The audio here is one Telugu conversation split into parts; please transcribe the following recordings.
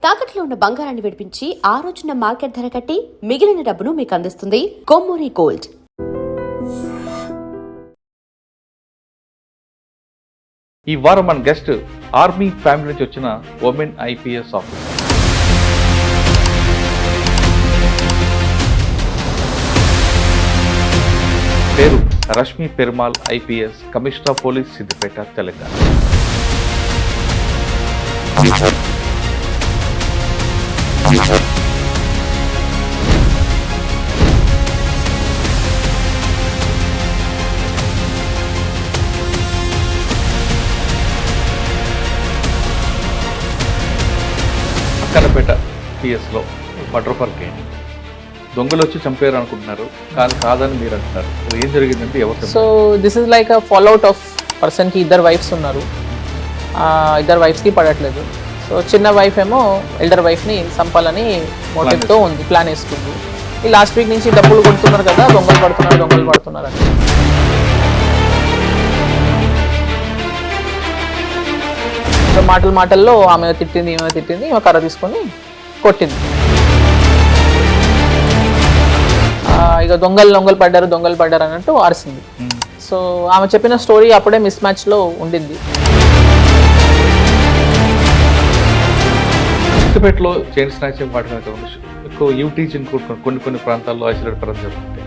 తాకట్లో ఉన్న బంగారాన్ని విడిపించి ఆ రోజున మార్కెట్ ధర కట్టి మిగిలిన డబ్బును మీకు అందిస్తుంది కొమ్మూరి గోల్డ్. ఈ వారం మన గెస్ట్ ఆర్మీ ఫ్యామిలీ నుంచి వచ్చిన ఉమెన్ ఐపీఎస్ ఆఫీసర్. పేరు Rashmi Perumal, IPS, commissioner of police, Siddipet, Telangana. Akkannapet పిఎస్లో మర్డర్ ఫర్ గెయిన్, దొంగలు వచ్చి చంపారు అనుకుంటున్నారు, కానీ కాదని మీరు అంటున్నారు. ఏం జరిగిందంటే ఎవరు? So this is like a fallout of పర్సన్కి ఇద్దరు వైఫ్స్ ఉన్నారు, ఇద్దరు వైఫ్స్కి పడట్లేదు. సో చిన్న వైఫ్ ఏమో ఎల్డర్ వైఫ్ని చంపాలని మోటివ్తో ఉంది, ప్లాన్ వేసుకుంది. ఈ లాస్ట్ వీక్ నుంచి డబ్బులు కొడుతున్నారు కదా, దొంగలు పడుతున్నారు అని. సో మాటల్లో ఆమె తిట్టింది, ఈమె కర్ర తీసుకొని కొట్టింది. ఇక దొంగలు పడ్డారు అన్నట్టు అరిసింది. సో ఆమె చెప్పిన స్టోరీ అప్పుడే మిస్ మ్యాచ్లో ఉండింది. సిద్దిపేటలో చైన్ స్నాచింగ్ వాటిని ఎక్కువ యూ టీచింగ్ కొన్ని ప్రాంతాల్లో ఐసోలేట్ పరం జరుగుతుంటాయి.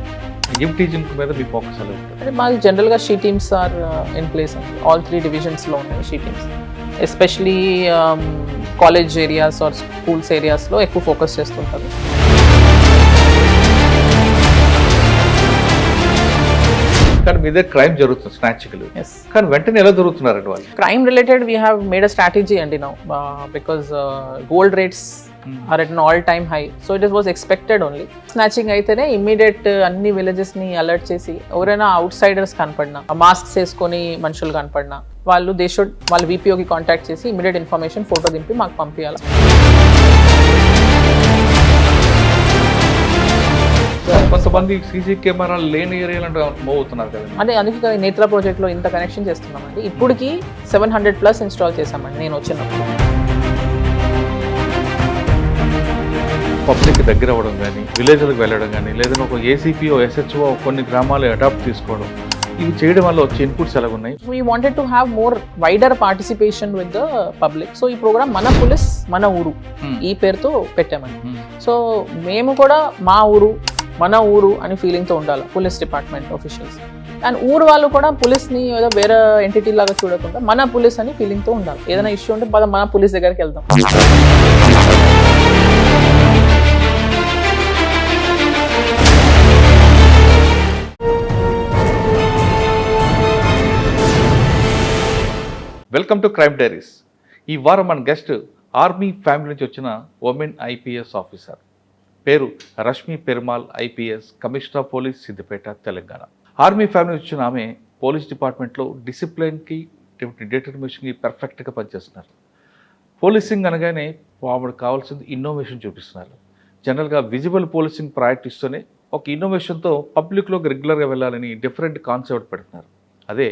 యూ టీచింగ్ మీద మీ ఫోకస్ అలా ఉంటుంది? అంటే మాది జనరల్గా she teams are in place అండి. ఆల్ 3 డివిజన్స్లో ఉన్నాయి she teams. Especially college areas or schools ఏరియాస్లో ఎక్కువ ఫోకస్ చేస్తుంటారు. కానీ మీ దగ్గర క్రైమ్ జరుగుతుంది, స్నాచింగ్లు, కానీ వెంటనే ఎలా దొరుకుతున్నారండి వాళ్ళు? Crime related we have made a strategy అండి now, because gold rates are at an all time high. So it was expected only. Snatching అయితేనే ఇమ్మీడియట్ అన్ని విలేజెస్ని అలర్ట్ చేసి ఎవరైనా అవుట్ సైడర్స్ కనపడినా, మాస్క్స్ వేసుకొని మనుషులు కనపడినా వాళ్ళు వాళ్ళ వీపీఓకి కాంటాక్ట్ చేసి ఇమ్మీడియట్ ఇన్ఫర్మేషన్ ఫోటో దింపి మాకు పంపించాలి. కొంతమంది సీసీ కెమెరాలు లేని ఏరియాలో మూవ్ అవుతున్నారు కదా. అంటే అందుకే నేత్ర ప్రాజెక్ట్లో ఇంత కనెక్షన్ చేస్తున్నామండి. ఇప్పటికి 700+ ఇన్స్టాల్ చేశామండి నేను వచ్చినప్పుడు. పబ్లిక్ దగ్గర అవ్వడం కానీ, విలేజ్లకు వెళ్ళడం కానీ, లేదా ఒక ఏసీపీఓ, ఎస్హెచ్ఓ కొన్ని గ్రామాలు అడాప్ట్ తీసుకోవడం, ఇవి చేయడం వల్ల వచ్చే ఇన్పుట్స్ ఎలా ఉన్నాయి? We wanted to have more wider participation with the public. So ఈ ప్రోగ్రామ్ మన పోలీస్ మన ఊరు ఈ పేరుతో పెట్టామండి. సో మేము కూడా మన ఊరు అని ఫీలింగ్తో ఉండాలి పోలీస్ డిపార్ట్మెంట్ ఆఫీషియల్స్. అండ్ ఊరు వాళ్ళు కూడా పోలీస్ని ఏదో వేరే ఎంటిటీ లాగా చూడకుండా మన పోలీస్ అని ఫీలింగ్తో ఉండాలి. ఏదైనా ఇష్యూ ఉంటే మన పోలీస్ దగ్గరికి వెళ్దాం. Welcome to crime diaries. ఈ వారం మన గెస్ట్ ఆర్మీ ఫ్యామిలీ నుంచి వచ్చిన ఉమెన్ ఐపీఎస్ ఆఫీసర్. పేరు Rashmi Perumal, IPS, commissioner of police, Siddipet, Telangana. Army family నుంచి వచ్చిన ఆమె పోలీస్ డిపార్ట్మెంట్లో డిసిప్లిన్కి, డిటర్మినేషన్కి పర్ఫెక్ట్గా పనిచేస్తున్నారు. పోలీసింగ్ అనగానే ఆవిడకి కావాల్సింది ఇన్నోవేషన్ చూపిస్తున్నారు. జనరల్గా విజిబుల్ పోలీసింగ్ ప్రయారిటీ ఇస్తూనే ఒక ఇన్నోవేషన్తో పబ్లిక్లోకి రెగ్యులర్గా వెళ్ళాలని డిఫరెంట్ కాన్సెప్ట్ పెడుతున్నారు. అదే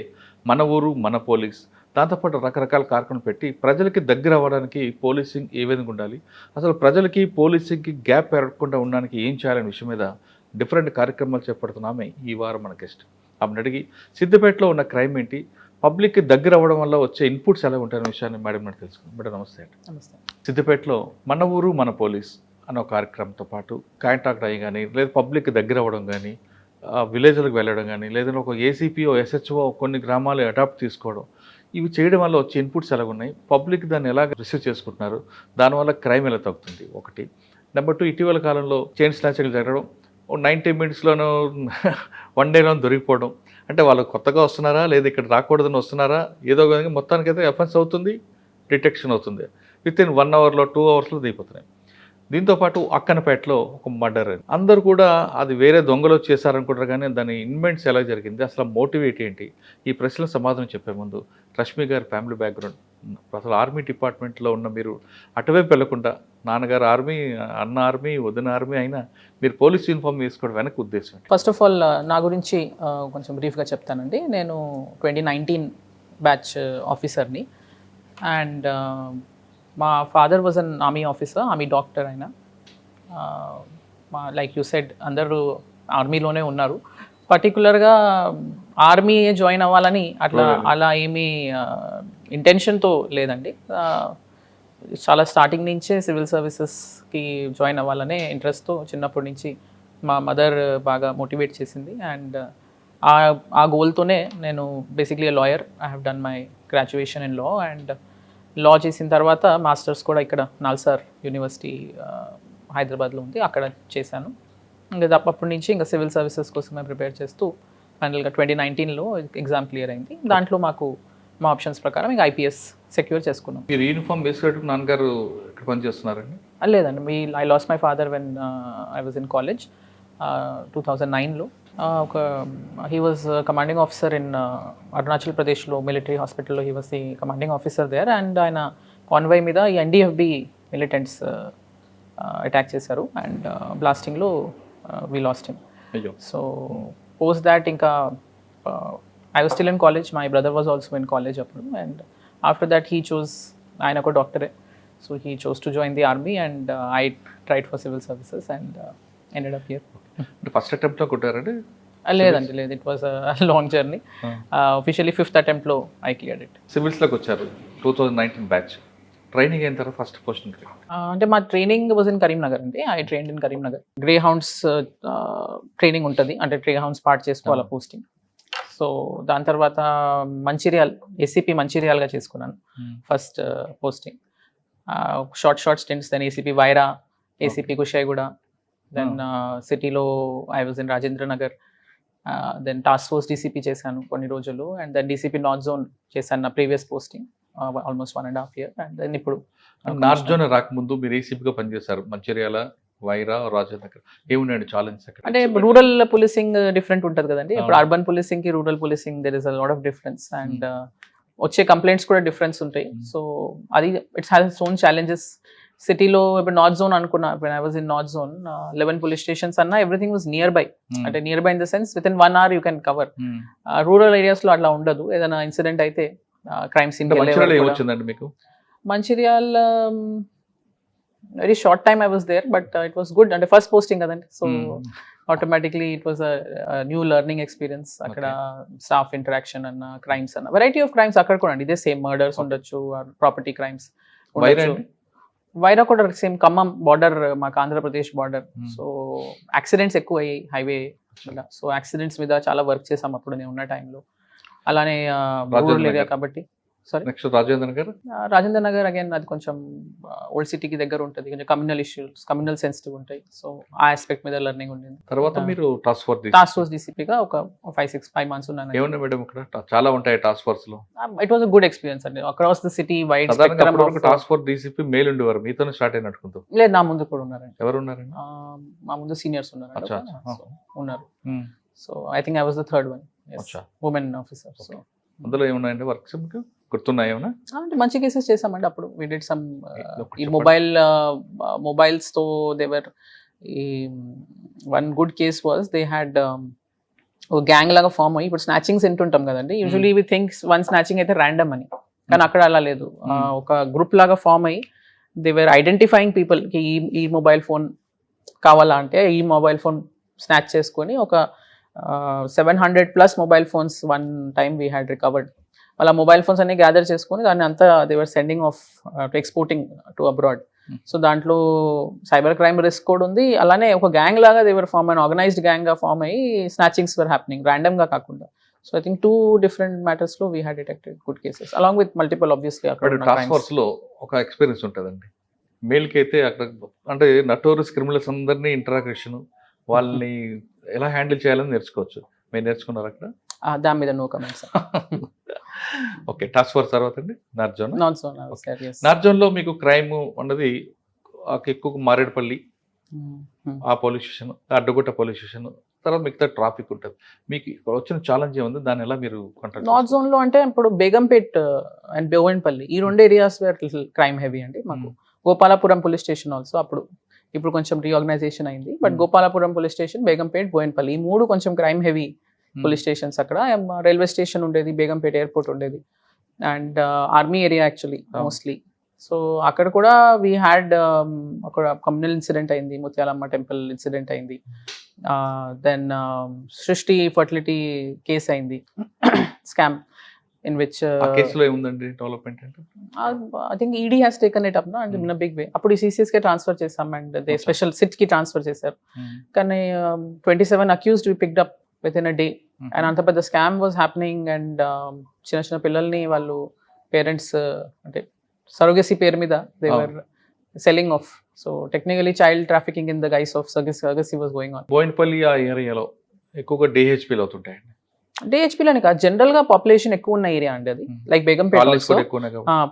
మన ఊరు మన పోలీస్. దాంతోపాటు రకరకాల కార్యక్రమాలు పెట్టి ప్రజలకి దగ్గర అవ్వడానికి పోలీసింగ్ ఏ విధంగా ఉండాలి, అసలు ప్రజలకి పోలీసింగ్కి గ్యాప్ పెరగకుండా ఉండడానికి ఏం చేయాలనే విషయం మీద డిఫరెంట్ కార్యక్రమాలు చేపడుతున్నామే ఈ వారం మన గెస్ట్. ఆమెను అడిగి సిద్దిపేటలో ఉన్న క్రైమ్ ఏంటి, పబ్లిక్కి దగ్గర అవ్వడం వల్ల వచ్చే ఇన్పుట్స్ ఎలా ఉంటాయనే విషయాన్ని మేడం నాకు తెలుసుకుంది. మేడం నమస్తే అండి. నమస్తే. సిద్దిపేటలో మన ఊరు మన పోలీస్ అనే ఒక కార్యక్రమంతో పాటు కాంటాక్ట్ అయ్యి కానీ, లేదా పబ్లిక్కి దగ్గర అవ్వడం కానీ, విలేజ్లకు వెళ్ళడం కానీ, లేదా ఒక ఏసీపీఓ, ఎస్హెచ్ఓ కొన్ని గ్రామాలు అడాప్ట్ తీసుకోవడం, ఇవి చేయడం వల్ల వచ్చే ఇన్పుట్స్ ఎలా ఉన్నాయి, పబ్లిక్ దాన్ని ఎలా రిసీవ్ చేసుకుంటున్నారు, దానివల్ల క్రైమ్ ఎలా తగ్గుతుంది ఒకటి. నెంబర్ 2, ఇటీవల కాలంలో చైన్ స్నాచింగ్లు జరగడం, 90 మినిట్స్లోనూ 1 డేలోనూ దొరికిపోవడం. అంటే వాళ్ళు కొత్తగా వస్తున్నారా, లేదా ఇక్కడ రాకూడదని వస్తున్నారా, ఏదో విధంగా మొత్తానికైతే అఫెన్స్ అవుతుంది, డిటెక్షన్ అవుతుంది. వితిన్ 1 అవర్లో 2 అవర్స్లో దిగిపోతున్నాయి. దీంతోపాటు అక్కనపేటలో ఒక మర్డర్. అందరూ కూడా అది వేరే దొంగలు చేశారనుకుంటారు, కానీ దాని ఇన్వెంట్స్ ఎలా జరిగింది, అసలు మోటివేట్ ఏంటి, ఈ ప్రశ్నల సమాధానం చెప్పే ముందు రష్మి గారి ఫ్యామిలీ బ్యాక్గ్రౌండ్, అసలు ఆర్మీ డిపార్ట్మెంట్లో ఉన్న మీరు అటువైపు వెళ్లకుండా, నాన్నగారు ఆర్మీ, అన్న ఆర్మీ, వదిన ఆర్మీ అయినా మీరు పోలీస్ యూనిఫామ్ వేసుకోవడం వెనక ఉద్దేశం? ఫస్ట్ ఆఫ్ ఆల్ నా గురించి కొంచెం బ్రీఫ్గా చెప్తానండి. నేను 2019 బ్యాచ్ ఆఫీసర్ని. అండ్ మా father was an army officer, army doctor ఆయన. లైక్ యూ సెడ్ అందరూ ఆర్మీలోనే ఉన్నారు. పర్టికులర్గా ఆర్మీ జాయిన్ అవ్వాలని అలా ఏమీ ఇంటెన్షన్తో లేదండి. చాలా స్టార్టింగ్ నుంచే సివిల్ సర్వీసెస్కి జాయిన్ అవ్వాలనే ఇంట్రెస్ట్తో చిన్నప్పటి నుంచి మా మదర్ బాగా మోటివేట్ చేసింది. అండ్ ఆ గోల్తోనే నేను basically lawyer. I have done my graduation in law, and law చేసిన తర్వాత మాస్టర్స్ కూడా ఇక్కడ నాల్సార్ యూనివర్సిటీ హైదరాబాద్లో ఉంది, అక్కడ చేశాను. ఇంకా అప్పటి నుంచి ఇంకా సివిల్ సర్వీసెస్ కోసమే ప్రిపేర్ చేస్తూ ఫైనల్గా 2019లో ఎగ్జామ్ క్లియర్ అయింది. దాంట్లో మాకు మా ఆప్షన్స్ ప్రకారం ఇంకా ఐపీఎస్ సెక్యూర్ చేసుకున్నాం. మీరు యూనిఫామ్ వేసుకున్నట్టు నాన్నగారు ఇక్కడ పనిచేస్తున్నారండి? లేదండి, I lost my father when I was in college 2009లో. He was commanding officer in Arunachal ప్రదేశ్లో మిలిటరీ హాస్పిటల్లో. He was the commanding officer there. And ఆయన కాన్వాయ్ మీద ఈ ఎన్డీఎఫ్బి మిలిటెంట్స్ అటాక్ చేశారు అండ్ బ్లాస్టింగ్లో we lost him. So post that ఇంకా I was still in college. My brother was also in college appudu, and after that he chose, ఆయన ఒక డాక్టరే, so he chose to join the army, and I tried for civil services and ended up here. First అటెంప్ట్లో కొట్టారండి? లేదండి, లేదు, it was long journey. Officially 5th attempt-లో I cleared it. సివిల్స్లోకి వచ్చారు 2019 బ్యాచ్. ట్రైనింగ్ అయిన తర్వాత ఫస్ట్ పోస్టింగ్? అంటే మా ట్రైనింగ్ వాజ్ ఇన్ కరీంనగర్ అండి. I trained in Karimnagar. Grey hounds training ఉంటుంది, అంటే గ్రే హౌండ్స్ పార్ట్ చేసుకోవాలి పోస్టింగ్. సో దాని తర్వాత మంచిర్యాల్, ఏసీపీ మంచిర్యాల్గా చేసుకున్నాను first posting. Short stints, then ACP Wyra, ACP Kushaiguda, then సిటీలో I was in Rajendra Nagar, then task force DCP చేశాను కొన్ని రోజులు, and then DCP north zone చేశాను నా previous posting almost 1.5 years. And then ఇప్పుడు నార్త్ జోన్ రాకముందు మీరు ఏసీపీగా పనిచేశారు మంచిర్యాల, వైరా, రాజేంద్ర. ఏమున్నాయండి ఛాలెంజ్ అక్కడ? అంటే రూరల్ పోలీసింగ్ డిఫరెంట్ ఉంటుంది కదండి. ఇప్పుడు అర్బన్ పోలీసింగ్ కి rural policing there is a lot of difference, and వచ్చే కంప్లైంట్స్ కూడా డిఫరెన్స్ ఉంటాయి. సో అది ఇట్స్ హ్యాస్ ఓన్ ఛాలెంజెస్. సిటీలో ఇప్పుడు నార్త్ జోన్ అనుకున్నా, I was in north zone 11 police stations అన్నా ఎవ్రీథింగ్ వాజ్ నియర్ బై. అంటే near by in the sense with in 1 hour you can cover. Rural areas లో అట్లా ఉండదు. ఏదైనా ఇన్సిడెంట్ అయితే crime scene. Mancherial very short time I was there, but it was good. And first posting kadandi, so automatically it was a new learning experience. Akkada staff interaction and crimes and variety of crimes akkada kuda andi, same murders undachu or property crimes undachu. Vaira kuda same Khammam border, maku Andhra Pradesh border. So accidents ekku ayyi highway, so accidents మీద చాలా వర్క్ చేసాం అప్పుడు నేను ఉన్న టైంలో. అలానే రూరల్ ఏరియా కాబట్టి. నెక్స్ట్ రాజేంద్ర నగర్. రాజేంద్ర నగర్ అగైన్ అది కొంచెం ఓల్డ్ సిటీకి దగ్గర ఉంటుంది, కొంచెం కమ్యూనల్ ఇష్యూస్, కమ్యూనల్ సెన్సిటివ్ ఉంటాయి. సో ఆ ఆస్పెక్ట్ మీద లెర్నింగ్ ఉండింది. తర్వాత మీరు టాస్క్ ఫోర్స్ డీసీపీగా ఒక 5 months ఉన్నాను. ఏమన్నా మేడం ఇక్కడ చాలా ఉంటాయి టాస్క్ ఫోర్స్ లో? It was a good experience అండి. Across the city wide spectrum of task force DCP male ఉండేవారు, మీతోనే స్టార్ట్ అయినట్టుకుంటూ? లేదు, నా ముందు కూడా ఉన్నారండి. ఎవరు ఉన్నారండి? మా ముందు సీనియర్స్ ఉన్నారు. So I think I was the third one, women officer. So అందులో ఏమున్నాయండి వర్క్స్ మీకు గుర్తున్నాయి ఏమన్నా? అంటే మంచి కేసెస్ చేసామండి అప్పుడు. వి డిడ్ సమ్ ఈ మొబైల్స్ తో దేవర్ ఈ one good case was they had ఒక గ్యాంగ్ లాగా ఫామ్ అయ్యి, ఇప్పుడు స్నాచింగ్స్ వింటుంటాం కదండి, usually we thinks one snatching అయితే ర్యాండమ్ అని, కానీ అక్కడ అలా లేదు. ఒక గ్రూప్ లాగా ఫామ్ అయ్యి దే వర్ ఐడెంటిఫైయింగ్ పీపుల్ కి ఈ మొబైల్ ఫోన్ కావాలా అంటే ఈ మొబైల్ ఫోన్ స్నాచ్ చేసుకొని ఒక 700+ mobile phones one time we had recovered. వాళ్ళ మొబైల్ ఫోన్స్ అన్ని గ్యాదర్ చేసుకొని దాన్ని అంతా they were sending of exporting to abroad. So దాంట్లో సైబర్ క్రైమ్ రిస్క్ కూడా ఉంది. అలానే ఒక గ్యాంగ్ లాగా they were form, and organized gang గా ఫామ్ అయ్యి స్నాచింగ్స్ వర్ హ్యాపెనింగ్ ర్యాండమ్ గా కాకుండా. So I think 2 different matters లో we had detected good cases along with multiple obviously. అక్కడ టాస్క్ ఫోర్స్ లో ఒక ఎక్స్పీరియన్స్ ఉంటుందండి మేల్కి అయితే. అక్కడ అంటే నటోరియస్ క్రిమినల్స్ అందరినీ ఇంటరాక్షన్, వాళ్ళని ఎలా హ్యాండిల్ చేయాలని నేర్చుకోవచ్చు. మీరు నేర్చుకున్నారు అక్కడ? దాని మీద no comments. Okay, task force తర్వాత అండి నార్త్ జోన్. నార్త్ జోన్ లో మీకు క్రైమ్ అన్నది ఎక్కువ మారేడుపల్లి ఆ police station, Addagutta police station, తర్వాత మిగతా ట్రాఫిక్ ఉంటుంది. మీకు వచ్చిన ఛాలెంజ్ ఏముంది, దాని ఎలా మీరు కంట్రోల్? నార్త్ జోన్ లో అంటే ఇప్పుడు బేగంపేట్ అండ్ బోయిన్పల్లి ఈ 2 ఏరియాస్ వేర్ క్రైమ్ హెవీ అండి. మాకు గోపాలపురం పోలీస్ స్టేషన్ ఆల్సో ఇప్పుడు కొంచెం రీఆర్గనైజేషన్ అయింది, but Gopalapuram police station, Begumpet, Bowenpally ఈ 3 కొంచెం క్రైమ్ హెవీ పోలీస్ స్టేషన్స్. అక్కడ రైల్వే స్టేషన్ ఉండేది, బేగంపేట్ ఎయిర్పోర్ట్ ఉండేది, and army area actually mostly. So అక్కడ కూడా వీ హ్యాడ్ ఒక కమ్యూనల్ ఇన్సిడెంట్ అయింది, ముత్యాలమ్మ టెంపుల్ ఇన్సిడెంట్ అయింది, దెన్ సృష్టి ఫర్టిలిటీ కేస్ అయింది, స్కామ్ ఇన్ విచ్ ఆ కేసులో ఏముందండి డెవలప్మెంట్ అంటే? I think ED has taken it up and in big way. అప్పుడు CCS కి ట్రాన్స్ఫర్ చేసాం అండ్ దే స్పెషల్ సిట్ కి ట్రాన్స్ఫర్ చేశారు. కానీ 27 accused we picked up within a day and అంత పెద్ద స్కామ్ వాజ్ హ్యాపెనింగ్ అండ్ చిన్న చిన్న పిల్లల్ని వాళ్ళు పేరెంట్స్ అంటే సరోగసీ పేరు మీద they were selling off. So technically child trafficking in the guise of surrogacy was going on. Bowenpally ఆ ఏరియాలో ఎక్కువగా DHPలు అవుతుంటాయండి. DHPలోని కాదు, జనరల్ గా పాపులేషన్ ఎక్కువ ఉన్న ఏరియా అండి అది. లైక్ బేగంపేట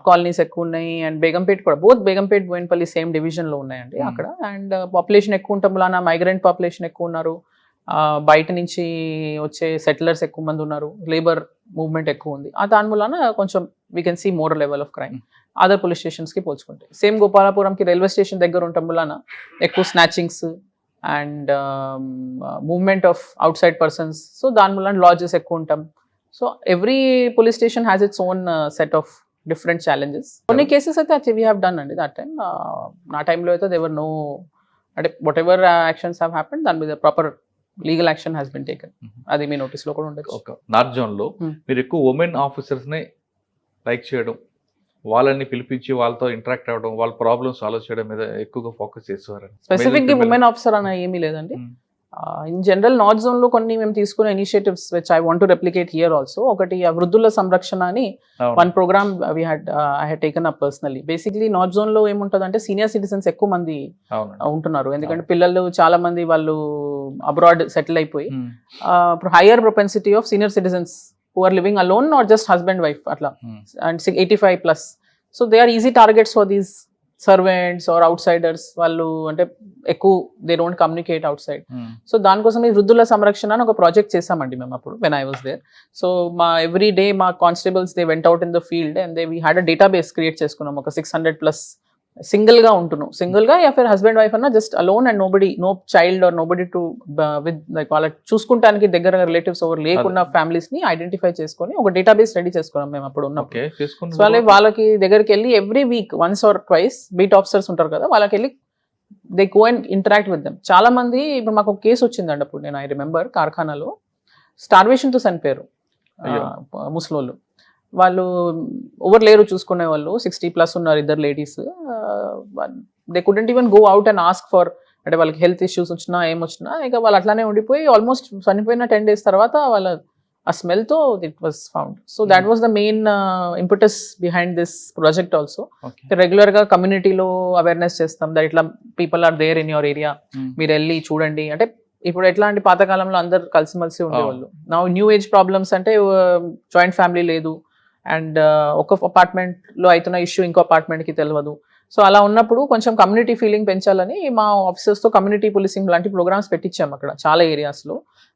కాలనీస్ ఎక్కువ ఉన్నాయి అండ్ బేగంపేట కూడా, both Begumpet Bowenpally same division లో ఉన్నాయండి అక్కడ. అండ్ పాపులేషన్ ఎక్కువ ఉండటం వలన మైగ్రెంట్ పాపులేషన్ ఎక్కువ ఉన్నారు, బయట నుంచి వచ్చే సెటిలర్స్ ఎక్కువ మంది ఉన్నారు, లేబర్ మూవ్మెంట్ ఎక్కువ ఉంది. దాని వలన కొంచెం we can see more level of crime other police stations కి పోల్చుకుంటే. సేమ్ గోపాలపురంకి రైల్వే స్టేషన్ దగ్గర ఉండటం వలన ఎక్కువ snatchings and movement of out side persons. So దాని వల్ల లాడ్జెస్ ఎక్కువ ఉంటాం. So every police station has its own set of different challenges. కొన్ని కేసెస్ అయితే వీ హ్యావ్ డన్ అండి దట్ టైం. నా టైంలో అయితే దేవర్ నో, అంటే what ever actions have happen దాని మీద proper legal action has been taken. అది మీ నోటీస్ లో కూడా ఉండొచ్చు. ఒక నార్త్ జోన్ లో మీరు ఎక్కువ ఉమెన్ ఆఫీసర్స్ ని లైక్ చేయడం, వాళ్ళని పిలిపించి వాళ్ళతో ఇంటరాక్ట్ అవ్వడం, వాళ్ళ ప్రాబ్లమ్స్ సాల్వ్ చేయడం మీద ఎక్కువగా ఫోకస్ చేసేవారు. స్పెసిఫిక్ గా ఉమెన్ ఆఫీసర్ అన్న ఏమీ లేదండి. ఇన్ జనరల్ నార్త్ జోన్ లో కొన్ని మేము తీసుకునే initiatives which I want to replicate here also. ఒకటి వృద్ధుల సంరక్షణ అని one programme I had taken up personally. Basically north zone లో ఏముంటది అంటే సీనియర్ సిటిజన్స్ ఎక్కువ మంది ఉంటున్నారు, ఎందుకంటే పిల్లలు చాలా మంది వాళ్ళు అబ్రాడ్ సెటిల్ అయిపోయి hire propensity of senior citizens who are living alone or just husband wife atla and 85 plus. So they are easy targets for these servants or outsiders. Vallu ante ekku they don't communicate outside. So dan kosam ee వృద్ధుల సంరక్షణ అని ఒక ప్రాజెక్ట్ చేసామండి మేము అప్పుడు when I was there. So మా every day మా constables they went out in the field and we had a database create చేసుకున్నాం. ఒక 600 plus సింగిల్ గా ఉంటున్నాం, సింగిల్ గా ఫర్ హస్బెండ్ వైఫ్ అన్న just alone and nobody, no child or nobody to with like వాళ్ళ చూసుకుంటానికి దగ్గర రిలేటివ్స్ ఎవరు లేకున్న ఫ్యామిలీస్ ని ఐడెంటిఫై చేసుకొని ఒక డేటాబేస్ రెడీ చేసుకున్నాం మేము అప్పుడు ఉన్నప్పుడు. సో వాళ్ళకి దగ్గరికి వెళ్ళి every week once or twice beat officers ఉంటారు కదా, వాళ్ళకి వెళ్ళి they go and interact with them. చాలా మంది ఇప్పుడు మాకు ఒక కేసు వచ్చిందండి అప్పుడు, నేను ఐ రిమెంబర్ కార్ఖానాలో స్టార్వేషన్ తో చనిపోయారు ముసలోళ్ళు. వాళ్ళు ఎవరు లేరు చూసుకునే వాళ్ళు, 60 plus ఉన్నారు, ఇద్దరు ladies. They couldn't even go out and ask for, అంటే వాళ్ళకి హెల్త్ ఇష్యూస్ వచ్చినా ఏమొచ్చినా ఇక వాళ్ళు అట్లానే ఉండిపోయి ఆల్మోస్ట్ చనిపోయిన 10 days తర్వాత వాళ్ళ ఆ స్మెల్ తో it was found. So that was the main impetus behind this project also. Regular గా కమ్యూనిటీలో అవేర్నెస్ చేస్తాం దట్ ఇట్లా people are there in your area, మీరు వెళ్ళి చూడండి. అంటే ఇప్పుడు ఎట్లా అంటే పాతకాలంలో అందరు కలిసిమెలిసి ఉండేవాళ్ళు. నా న్యూ ఏజ్ ప్రాబ్లమ్స్ అంటే జాయింట్ ఫ్యామిలీ లేదు అండ్ ఒక అపార్ట్మెంట్ లో అవుతున్న ఇష్యూ ఇంకో అపార్ట్మెంట్ కి తెలియదు. సో అలా ఉన్నప్పుడు కొంచెం కమ్యూనిటీ ఫీలింగ్ పెంచాలని మా ఆఫీసర్స్ తో కమ్యూనిటీ పోలీసింగ్ లాంటి ప్రోగ్రామ్స్ పెట్టించాం అక్కడ చాలా ఏరియాస్ లో.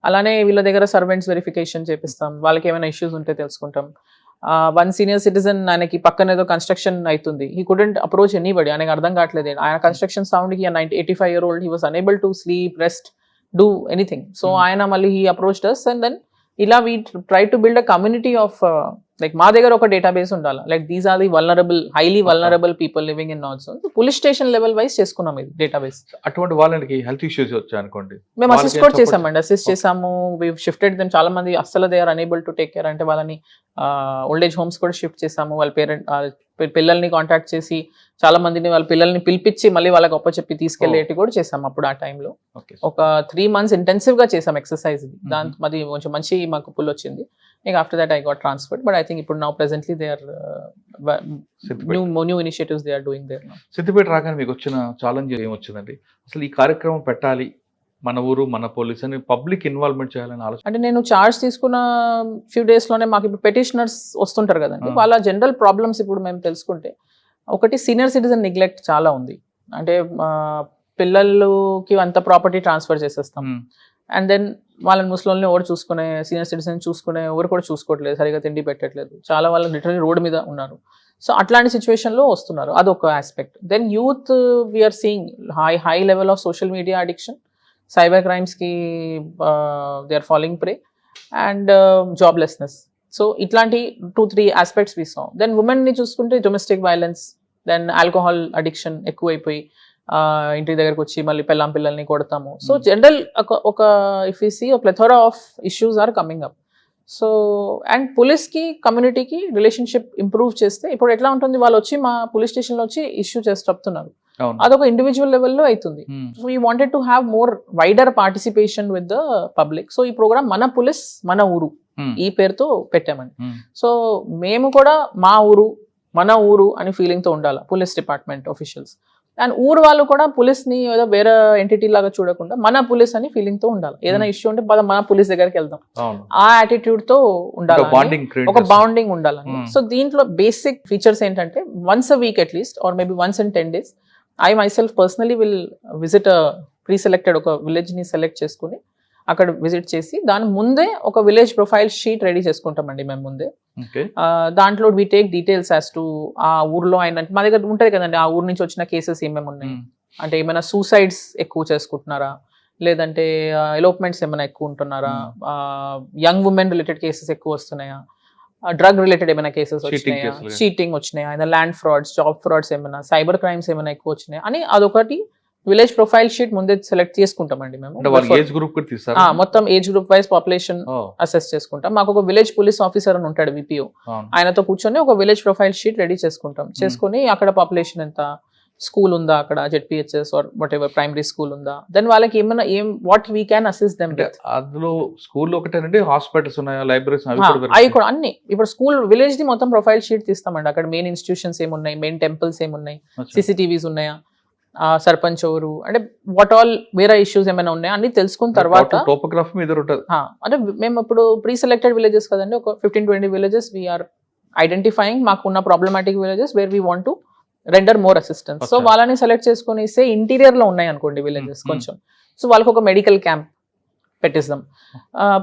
అలానే వీళ్ళ దగ్గర సర్వెంట్స్ వెరిఫికేషన్ చేపిస్తాం, వాళ్ళకి ఏమైనా ఇష్యూస్ ఉంటే తెలుసుకుంటాం. వన్ సీనియర్ సిటిజన్, ఆయనకి పక్కన ఏదో కన్స్ట్రక్షన్ అవుతుంది, హీ కుడెంట్ అప్రోచ్ ఎనీబడి, ఆయనకు అర్థం కావట్లేదు. ఆయన కన్స్ట్రక్షన్ సౌండ్ కి 85 year old, he was unable to sleep, rest, do anything. So ఆయన మళ్ళీ he approached us and then ఇలా we try to build a community of like మా దగ్గర ఒక డేటాబేస్ ఉండాలి, like these are the vulnerable, highly vulnerable people living in north zone. Police station level wise చేసుకున్నాం ఇది డేటాబేస్. అటువంటి వాళ్ళకి హెల్త్ ఇష్యూస్ వచ్చాయి అనుకోండి, మేము అసిస్ట్ కూడా చేసామండి, అసిస్ట్ చేసాము. We shifted them. చాలా మంది అస్సలు they are unable to take care, అంటే వాళ్ళని ఓల్డ్ ఏజ్ హోమ్స్ కూడా షిఫ్ట్ చేసాము. వాళ్ళ పిల్లల్ని కాంటాక్ట్ చేసి చాలా మందిని వాళ్ళ పిల్లల్ని పిలిపించి మళ్ళీ వాళ్ళకి చెప్పి తీసుకెళ్లేటి కూడా చేసాం అప్పుడు ఆ టైంలో. ఒక 3 months ఇంటెన్సివ్ గా చేసాం ఎక్సర్సైజ్. దాని మాది కొంచెం మంచి మాకు పుల్ వచ్చింది. ఇక after that I got transferred, but I think ఇప్పుడు now presently they are new initiatives they are doing there now. Siddipet రాగానే మీకు వచ్చిన ఛాలెంజ్ ఏమొచ్చిందండి? అసలు ఈ కార్యక్రమం పెట్టాలి, మన ఊరు మన పోలీస్ అని పబ్లిక్ ఇన్వాల్వ్మెంట్ చేయాలని ఆలోచన. అంటే నేను చార్జ్ తీసుకున్న ఫ్యూ డేస్ లోనే మాకు ఇప్పుడు పెటిషనర్స్ వస్తుంటారు కదండి, వాళ్ళ జనరల్ ప్రాబ్లమ్స్ ఇప్పుడు మేము తెలుసుకుంటే, ఒకటి సీనియర్ సిటిజన్ నెగ్లెక్ట్ చాలా ఉంది. అంటే పిల్లలకి అంత ప్రాపర్టీ ట్రాన్స్ఫర్ చేసేస్తాం అండ్ దెన్ వాళ్ళని ముస్లింని ఎవరు చూసుకునే, సీనియర్ సిటిజన్ చూసుకునే ఎవరు కూడా చూసుకోవట్లేదు, సరిగా తిండి పెట్టట్లేదు, చాలా వాళ్ళు లిటరలీ రోడ్ మీద ఉన్నారు. సో అట్లాంటి సిచ్యువేషన్లో వస్తున్నారు, అదొక aspect. Then youth we're seeing high level of social media addiction, cyber క్రైమ్స్కి they are following prey and joblessness. So ఇట్లాంటి 2-3 ఆస్పెక్ట్స్ వి సా. దెన్ ఉమెన్ని చూసుకుంటే domestic violence, then alcohol addiction ఎక్కువైపోయి ఇంటి దగ్గరకు వచ్చి మళ్ళీ పిల్లల్ని కొడతాము. సో జనరల్ ఒక if you see plethora of issues are coming up. So and పోలీస్కి కమ్యూనిటీకి రిలేషన్షిప్ ఇంప్రూవ్ చేస్తే ఇప్పుడు ఎట్లా ఉంటుంది, వాళ్ళు వచ్చి మా పోలీస్ స్టేషన్లో వచ్చి ఇష్యూ చేసి చెప్తున్నారు, అదొక ఇండివిజువల్ లెవెల్లో అవుతుంది. So we wanted to have more wider participation with the public. So ఈ ప్రోగ్రామ్ మన పులిస్ మన ఊరు ఈ పేరుతో పెట్టామండి. సో మేము కూడా మా ఊరు మన ఊరు అని ఫీలింగ్తో ఉండాలి పోలీస్ డిపార్ట్మెంట్ ఆఫీషియల్స్. అండ్ ఊరు వాళ్ళు కూడా పోలీస్ని ఏదో వేరే ఎంటిటీ లాగా చూడకుండా మన పోలీస్ అని ఫీలింగ్తో ఉండాలి. ఏదైనా ఇష్యూ ఉంటే మన పోలీస్ దగ్గరికి వెళ్దాం, ఆ యాటిట్యూడ్తో ఉండాలి, ఒక బాండింగ్ ఉండాలని. సో దీంట్లో బేసిక్ ఫీచర్స్ ఏంటంటే once a week at least or maybe once in 10 days I myself personally will visit a pre-selected ఒక విలేజ్ని సెలెక్ట్ చేసుకుని అక్కడ విజిట్ చేసి దాని ముందే ఒక విలేజ్ ప్రొఫైల్ షీట్ రెడీ చేసుకుంటామండి మేము ముందే. దాంట్లో we take details as to ఆ ఊర్లో అయిన మా దగ్గర ఉంటుంది కదండి, ఆ ఊరు నుంచి వచ్చిన కేసెస్ ఏమేమి ఉన్నాయి, అంటే ఏమైనా సూసైడ్స్ ఎక్కువ చేసుకుంటున్నారా, లేదంటే ఎలోప్మెంట్స్ ఏమైనా ఎక్కువ ఉంటున్నారా, యంగ్ ఉమెన్ రిలేటెడ్ కేసెస్ ఎక్కువ వస్తున్నాయా, డ్రగ్ రిలేటెడ్ ఏమైనా కేసెస్ వచ్చినాయా, చీటింగ్ వచ్చినాయా, ఏదైనా ల్యాండ్ ఫ్రాడ్స్, జాబ్ ఫ్రాడ్స్ ఏమైనా, సైబర్ క్రైమ్స్ ఏమైనా ఎక్కువ వచ్చినాయా అని అదొకటి విలేజ్ ప్రొఫైల్ షీట్ ముందే సెలెక్ట్ చేసుకుంటామండి మేము. మొత్తం age group wise population assess చేసుకుంటాం. మాకు ఒక విలేజ్ పోలీస్ ఆఫీసర్ అని ఉంటాడు విపిఓ, ఆయనతో కూర్చొని ఒక విలేజ్ ప్రొఫైల్ షీట్ రెడీ చేసుకుంటాం. చేసుకుని అక్కడ పాపులేషన్ ఎంత, స్కూల్ ఉందా అక్కడ, ZPHS or whatever primary school ఉందా, దెన్ వాళ్ళకి ఏమైనా what we can assist them. అందులో స్కూల్ ఒకటేనండి, హాస్పిటల్స్ ఉన్నాయా, లైబ్రరీస్ అవి కూడా అన్ని. ఇప్పుడు స్కూల్ విలేజ్ ది మొత్తం ప్రొఫైల్ షీట్ తీస్తామండి. అక్కడ మెయిన్ ఇన్స్టిట్యూషన్స్ ఏమున్నాయి, మెయిన్ టెంపుల్స్ ఏమున్నాయి, సిసిటీవీస్ ఉన్నాయా, సర్పంచ్ ఎవరు, అంటే వాట్ ఆల్ వేరే ఇష్యూస్ ఏమైనా ఉన్నాయా అన్ని తెలుసుకున్న తర్వాత టోపోగ్రఫీ మీద ఉంటుంది. అంటే మేము ఇప్పుడు ప్రీ సెలెక్టెడ్ విలేజెస్ కదండి, ఒక 15-20 విలేజెస్ వీఆర్ ఐడెంటిఫైయింగ్, మాకున్న problematic villages where we want to render more assistance. So వాళ్ళని సెలెక్ట్ చేసుకుని సే ఇంటీరియర్ లో ఉన్నాయి అనుకోండి విలేజెస్ కొంచెం, సో వాళ్ళకి ఒక మెడికల్ క్యాంప్ పెట్టిస్తాం.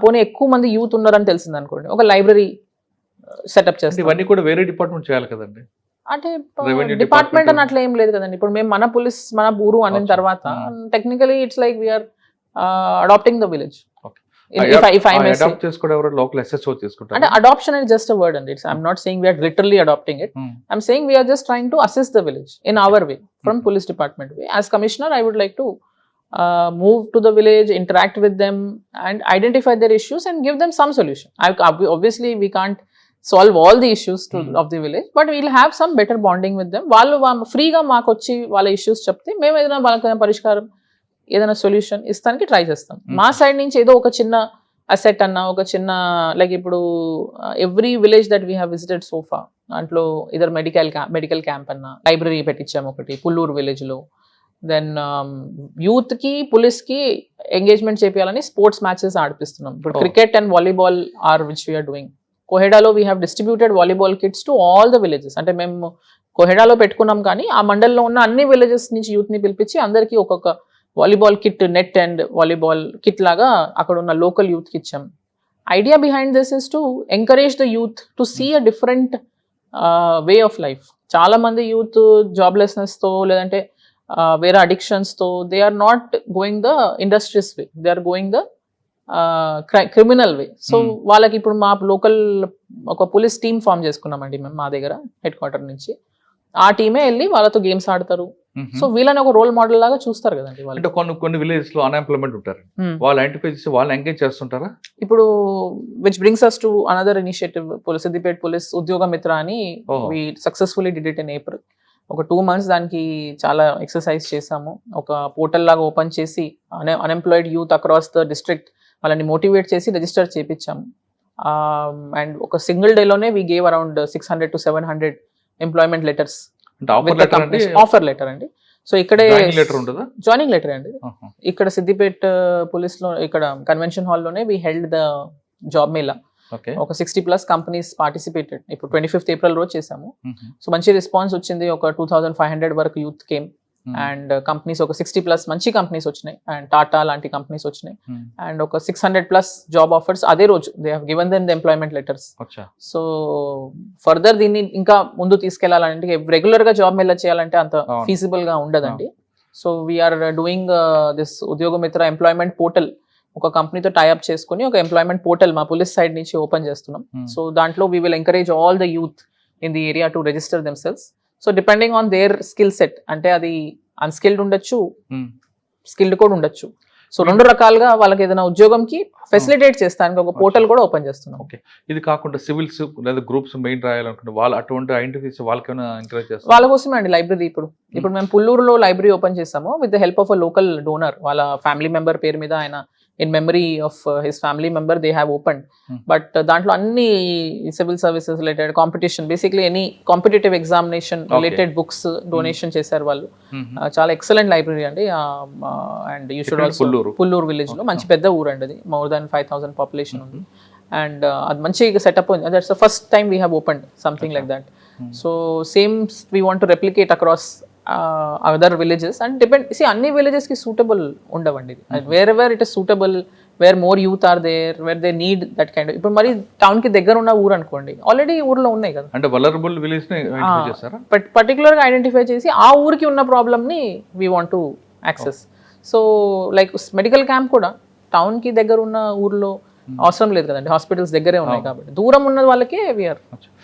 పోనీ ఎక్కువ మంది యూత్ ఉన్నారని తెలిసింది అనుకోండి, ఒక లైబ్రరీ సెటప్ చేస్తాం. ఇవన్నీ కూడా వేరే డిపార్ట్మెంట్ చేయాలి కదండి, అంటే డిపార్ట్మెంట్ అని అట్లా ఏం లేదు కదండి. ఇప్పుడు మేము మన పోలీస్ మన ఊరు అన్న తర్వాత technically it's like we are adapting the village. అంటే adoption is just a word and I'm not saying we are literally adopting it. I'm saying we are just trying to assist the village in our way from police department way. As commissioner I would like to move to the village, interact with them and identify their issues and give them some solution. Obviously we can't solve all the issues of the village, but we'll have some better bonding with them. వాళ్ళు ఫ్రీగా మాకు వచ్చి వాళ్ళ ఇష్యూస్ చెప్తే మేము ఏదైనా వాళ్ళకి పరిష్కారం ఏదైనా సొల్యూషన్ ఇస్తానికి ట్రై చేస్తాం. మా సైడ్ నుంచి ఏదో ఒక చిన్న అసెట్ అన్న, ఒక చిన్న లైక్ ఇప్పుడు every village that we have visited sofa దాంట్లో ఇదర్ మెడికల్ క్యాంప్ అన్న, లైబ్రరీ పెట్టించాము ఒకటి పుల్లూరు విలేజ్లో. దెన్ యూత్కి పోలీస్కి ఎంగేజ్మెంట్ చేయాలని స్పోర్ట్స్ మ్యాచెస్ ఆడిపిస్తున్నాం. ఇప్పుడు cricket and volleyball are which we're doing. కోహెడాలో we have distributed volleyball kits to all the villages. అంటే మేము కోహెడాలో పెట్టుకున్నాం కానీ ఆ మండల్లో ఉన్న అన్ని విలేజెస్ నుంచి యూత్ని పిలిపించి అందరికీ ఒక్కొక్క volleyball kit, net and volleyball kit లాగా అక్కడ ఉన్న లోకల్ యూత్కి ఇచ్చాం. Idea behind this is to encourage the youth to see a different way of life. చాలా మంది యూత్ జాబ్లెస్నెస్తో లేదంటే వేరే అడిక్షన్స్తో they are not going the industrious way, they are going the criminal way. సో వాళ్ళకి ఇప్పుడు మా లోకల్ ఒక పోలీస్ టీమ్ ఫామ్ చేసుకున్నామండి మేము మా దగ్గర హెడ్ క్వార్టర్ నుంచి. ఆ టీమే వెళ్ళి వాళ్ళతో గేమ్స్ ఆడతారు. సో వీళ్ళని ఒక రోల్ మోడల్ లాగా చూస్తారు కదండి వాళ్ళు. అంటే కొన్ని విలేజెస్ లో అన్ఎంప్లాయ్మెంట్ ఉంటారు, వాళ్ళు ఐడెంటిఫై చేసి వాళ్ళు ఎంగేజ్ చేస్తుంటారా? ఇప్పుడు which brings us to another initiative, Siddipet police Udyoga Mitra అని we successfully did it in April. ఒక 2 months దానికి చాలా ఎక్సర్సైజ్ చేసాము. ఒక పోర్టల్ లాగా ఓపెన్ చేసి unemployed youth across the district వాళ్ళని మోటివేట్ చేసి రిజిస్టర్ చేయించాము. అండ్ ఒక సింగిల్ డేలోనే we gave around 600 to 700 employment letters. Offer letter అండి. సో ఇక్కడే జాయినింగ్ లెటర్ అండి. ఇక్కడ సిద్దిపేట పోలీస్ లో ఇక్కడ కన్వెన్షన్ హాల్లోనే we held the job mela. ఒక 60+ కంపెనీస్ పార్టిసిపేటెడ్. ఇప్పుడు 25th April రోజు చేసాము. సో మంచి రెస్పాన్స్ వచ్చింది. ఒక 2500 వరకు యూత్ కేమ్ అండ్ కంపెనీస్ ఒక 60+ మంచి కంపెనీస్ వచ్చినాయి అండ్ టాటా లాంటి కంపెనీస్ వచ్చినాయి అండ్ ఒక 600+ జాబ్ ఆఫర్స్ అదే రోజు they have given them the employment letters. So further దీన్ని ఇంకా ముందు తీసుకెళ్లాలంటే రెగ్యులర్ గా జాబ్ మేళా చేయాలంటే అంత ఫీజిబుల్ గా ఉండదండి. సో వీఆర్ డూయింగ్ దిస్ ఉద్యోగ మిత్ర ఎంప్లాయ్మెంట్ పోర్టల్. ఒక కంపెనీతో టైఅప్ చేసుకుని ఒక ఎంప్లాయ్మెంట్ పోర్టల్ మా పోలీస్ సైడ్ నుంచి ఓపెన్ చేస్తున్నాం. సో దాంట్లో we will encourage all the youth in the area to register themselves. So depending on their skill set, అంటే అది అన్స్కిల్డ్ ఉండొచ్చు, స్కిల్డ్ కూడా ఉండొచ్చు. సో రెండు రకాలుగా వాళ్ళకి ఏదైనా ఉద్యోగంకి ఫెసిలిటేట్ చేస్తానికి ఒక పోర్టల్ కూడా ఓపెన్ చేస్తున్నాం. ఓకే, ఇది కాకుండా సివిల్స్ లేదా గ్రూప్స్ మెయిన్ రాయాలనుకుంటే వాళ్ళు అటువంటి ఐడెంటిఫైస్ వాళ్ళకైనా ఎంకరేజ్ చేస్తారు? వాళ్ళ కోసమే అండి లైబ్రరీ. ఇప్పుడు మేము పుల్లూరులో లైబ్రరీ ఓపెన్ చేసాము with the help of a local donor. వాళ్ళ ఫ్యామిలీ మెంబర్ పేరు మీద ఆయన in memory of his family member they have open. But దాంట్లో అన్ని civil services related competition, basically any competitive examination related books donation చేశారు వాళ్ళు. చాలా ఎక్సలెంట్ లైబ్రరీ అండి. And you should also Pulluru village లో మంచి పెద్ద ఊరు అండి, అది మోర్ దాన్ 5,000 పాపులేషన్ ఉంది. అండ్ అది మంచి సెటప్ ఉంది. That's the first time we have opened something like that. So same we want to replicate across other villages and అన్ని విలేజెస్ కి సూటబుల్ ఉండవండి. Wherever it is suitable, where more youth are there, where they need that kind. ఇప్పుడు మరి టౌన్ కి దగ్గర ఉన్న ఊరు అనుకోండి, ఆల్రెడీ ఊర్లో ఉన్నాయి కదా, అంటే వలరబుల్ విలేజ్ ని ఐడెంటిఫై చేస్తారా? పర్టికులర్ గా ఐడెంటిఫై చేసి ఆ ఊరికి ఉన్న ప్రాబ్లమ్ ని we want to access. So like medical camp కూడా టౌన్ కి దగ్గర ఉన్న ఊర్లో అవసరం లేదు కదండి, హాస్పిటల్స్ దగ్గరే ఉన్నాయి కాబట్టి దూరం ఉన్న వాళ్ళకే we are.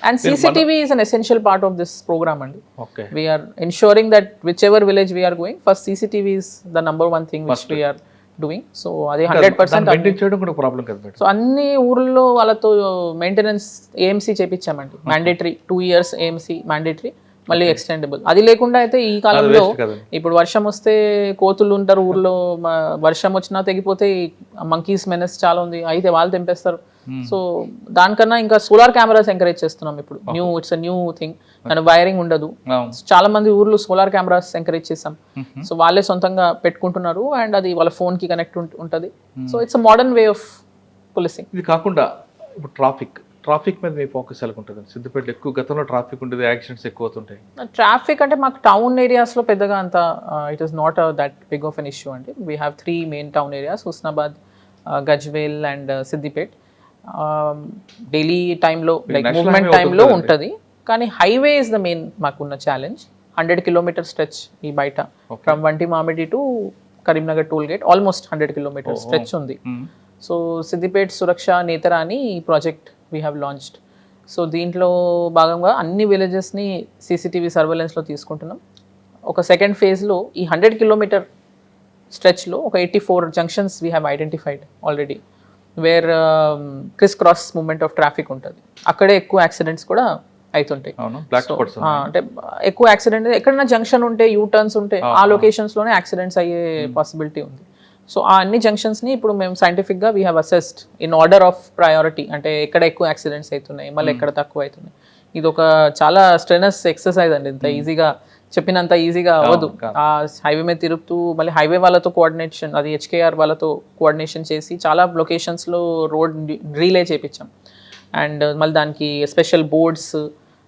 And CCTV is an essential part of this program అండి. We are ensuring that whichever village we are going, first CCTV is the number one thing which we are doing. So అది 100% మెయింటైన్ చేయడం కూడా ప్రాబ్లం కదా. సో అన్ని ఊర్లలో వాళ్ళతో మెయింటెనెన్స్ AMC చేపించామండి, మ్యాండేటరీ 2 years AMC మ్యాండేటరీ, మళ్ళీ ఎక్స్టెండబుల్. అది లేకుండా అయితే ఈ కాలంలో ఇప్పుడు వర్షం వస్తే కోతులు ఉంటారు ఊర్లో, వర్షం వచ్చినా తెగిపోతే మంకీస్ మెనస్ చాలా ఉంది, అయితే వాళ్ళు తెంపేస్తారు. సో దానికన్నా ఇంకా సోలార్ కెమెరాస్ ఎంకరేజ్ చేస్తున్నాం ఇప్పుడు. ఇట్స్ అ న్యూ థింగ్, దాని వైరింగ్ ఉండదు. చాలా మంది ఊర్లో సోలార్ కెమెరాస్ ఎంకరేజ్ చేసాం. సో వాళ్ళే సొంతంగా పెట్టుకుంటున్నారు అండ్ అది వాళ్ళ ఫోన్ కి కనెక్ట్ ఉంటుంది. So it's a modern way of policing. ఇది కాకుండా ఇప్పుడు ట్రాఫిక్ మీద మీ ఫోకస్ ఎలా ఉంటుంది? సిద్దిపేట ఎక్కువ గతంలో ట్రాఫిక్ ఉండేది, యాక్సిడెంట్స్ ఎక్కువ అవుతుంటాయి. ట్రాఫిక్ అంటే మాకు టౌన్ ఏరియాస్లో పెద్దగా అంత it is not that big of an issue అండి. We have 3 main town areas, Husnabad, Gajwel and Siddipet. Daily టైంలో లైక్ మూవ్మెంట్ టైంలో ఉంటుంది, కానీ హైవే ఇస్ ద మెయిన్ మాకున్న ఛాలెంజ్. 100 kilometer స్ట్రెచ్ ఈ బయట from Vantimamidi to Karimnagar toll gate almost 100 kilometer stretch ఉంది. సో సిద్దిపేట్ సురక్ష నేతర అని ఈ project we have launched. So దీంట్లో భాగంగా అన్ని విలేజెస్ని CCTV సర్వేలెన్స్లో తీసుకుంటున్నాం. ఒక సెకండ్ ఫేజ్లో ఈ 100 kilometer స్ట్రెచ్లో ఒక 84 junctions we have identified already, where criss cross movement of traffic ఉంటుంది. అక్కడే ఎక్కువ యాక్సిడెంట్స్ కూడా అవుతుంటాయి. అంటే ఎక్కువ యాక్సిడెంట్ ఎక్కడైనా జంక్షన్ ఉంటే, యూ టర్న్స్ ఉంటే ఆ లొకేషన్స్లోనే యాక్సిడెంట్స్ అయ్యే పాసిబిలిటీ ఉంది. సో ఆ అన్ని జంక్షన్స్ని ఇప్పుడు మేము సైంటిఫిక్గా we have assessed in order of priority, అంటే ఎక్కడ ఎక్కువ యాక్సిడెంట్స్ అవుతున్నాయి, మళ్ళీ ఎక్కడ తక్కువ అవుతున్నాయి. ఇది ఒక చాలా స్ట్రెనస్ ఎక్సర్సైజ్ అండి, ఇంత ఈజీగా చెప్పినంత ఈజీగా అవ్వదు. ఆ హైవే మీద తిరుగుతూ మళ్ళీ హైవే వాళ్ళతో కోఆర్డినేషన్, అది HKR వాళ్ళతో కోఆర్డినేషన్ చేసి చాలా లొకేషన్స్లో రోడ్ రీలే చేయించాం. అండ్ మళ్ళీ దానికి స్పెషల్ బోర్డ్స్,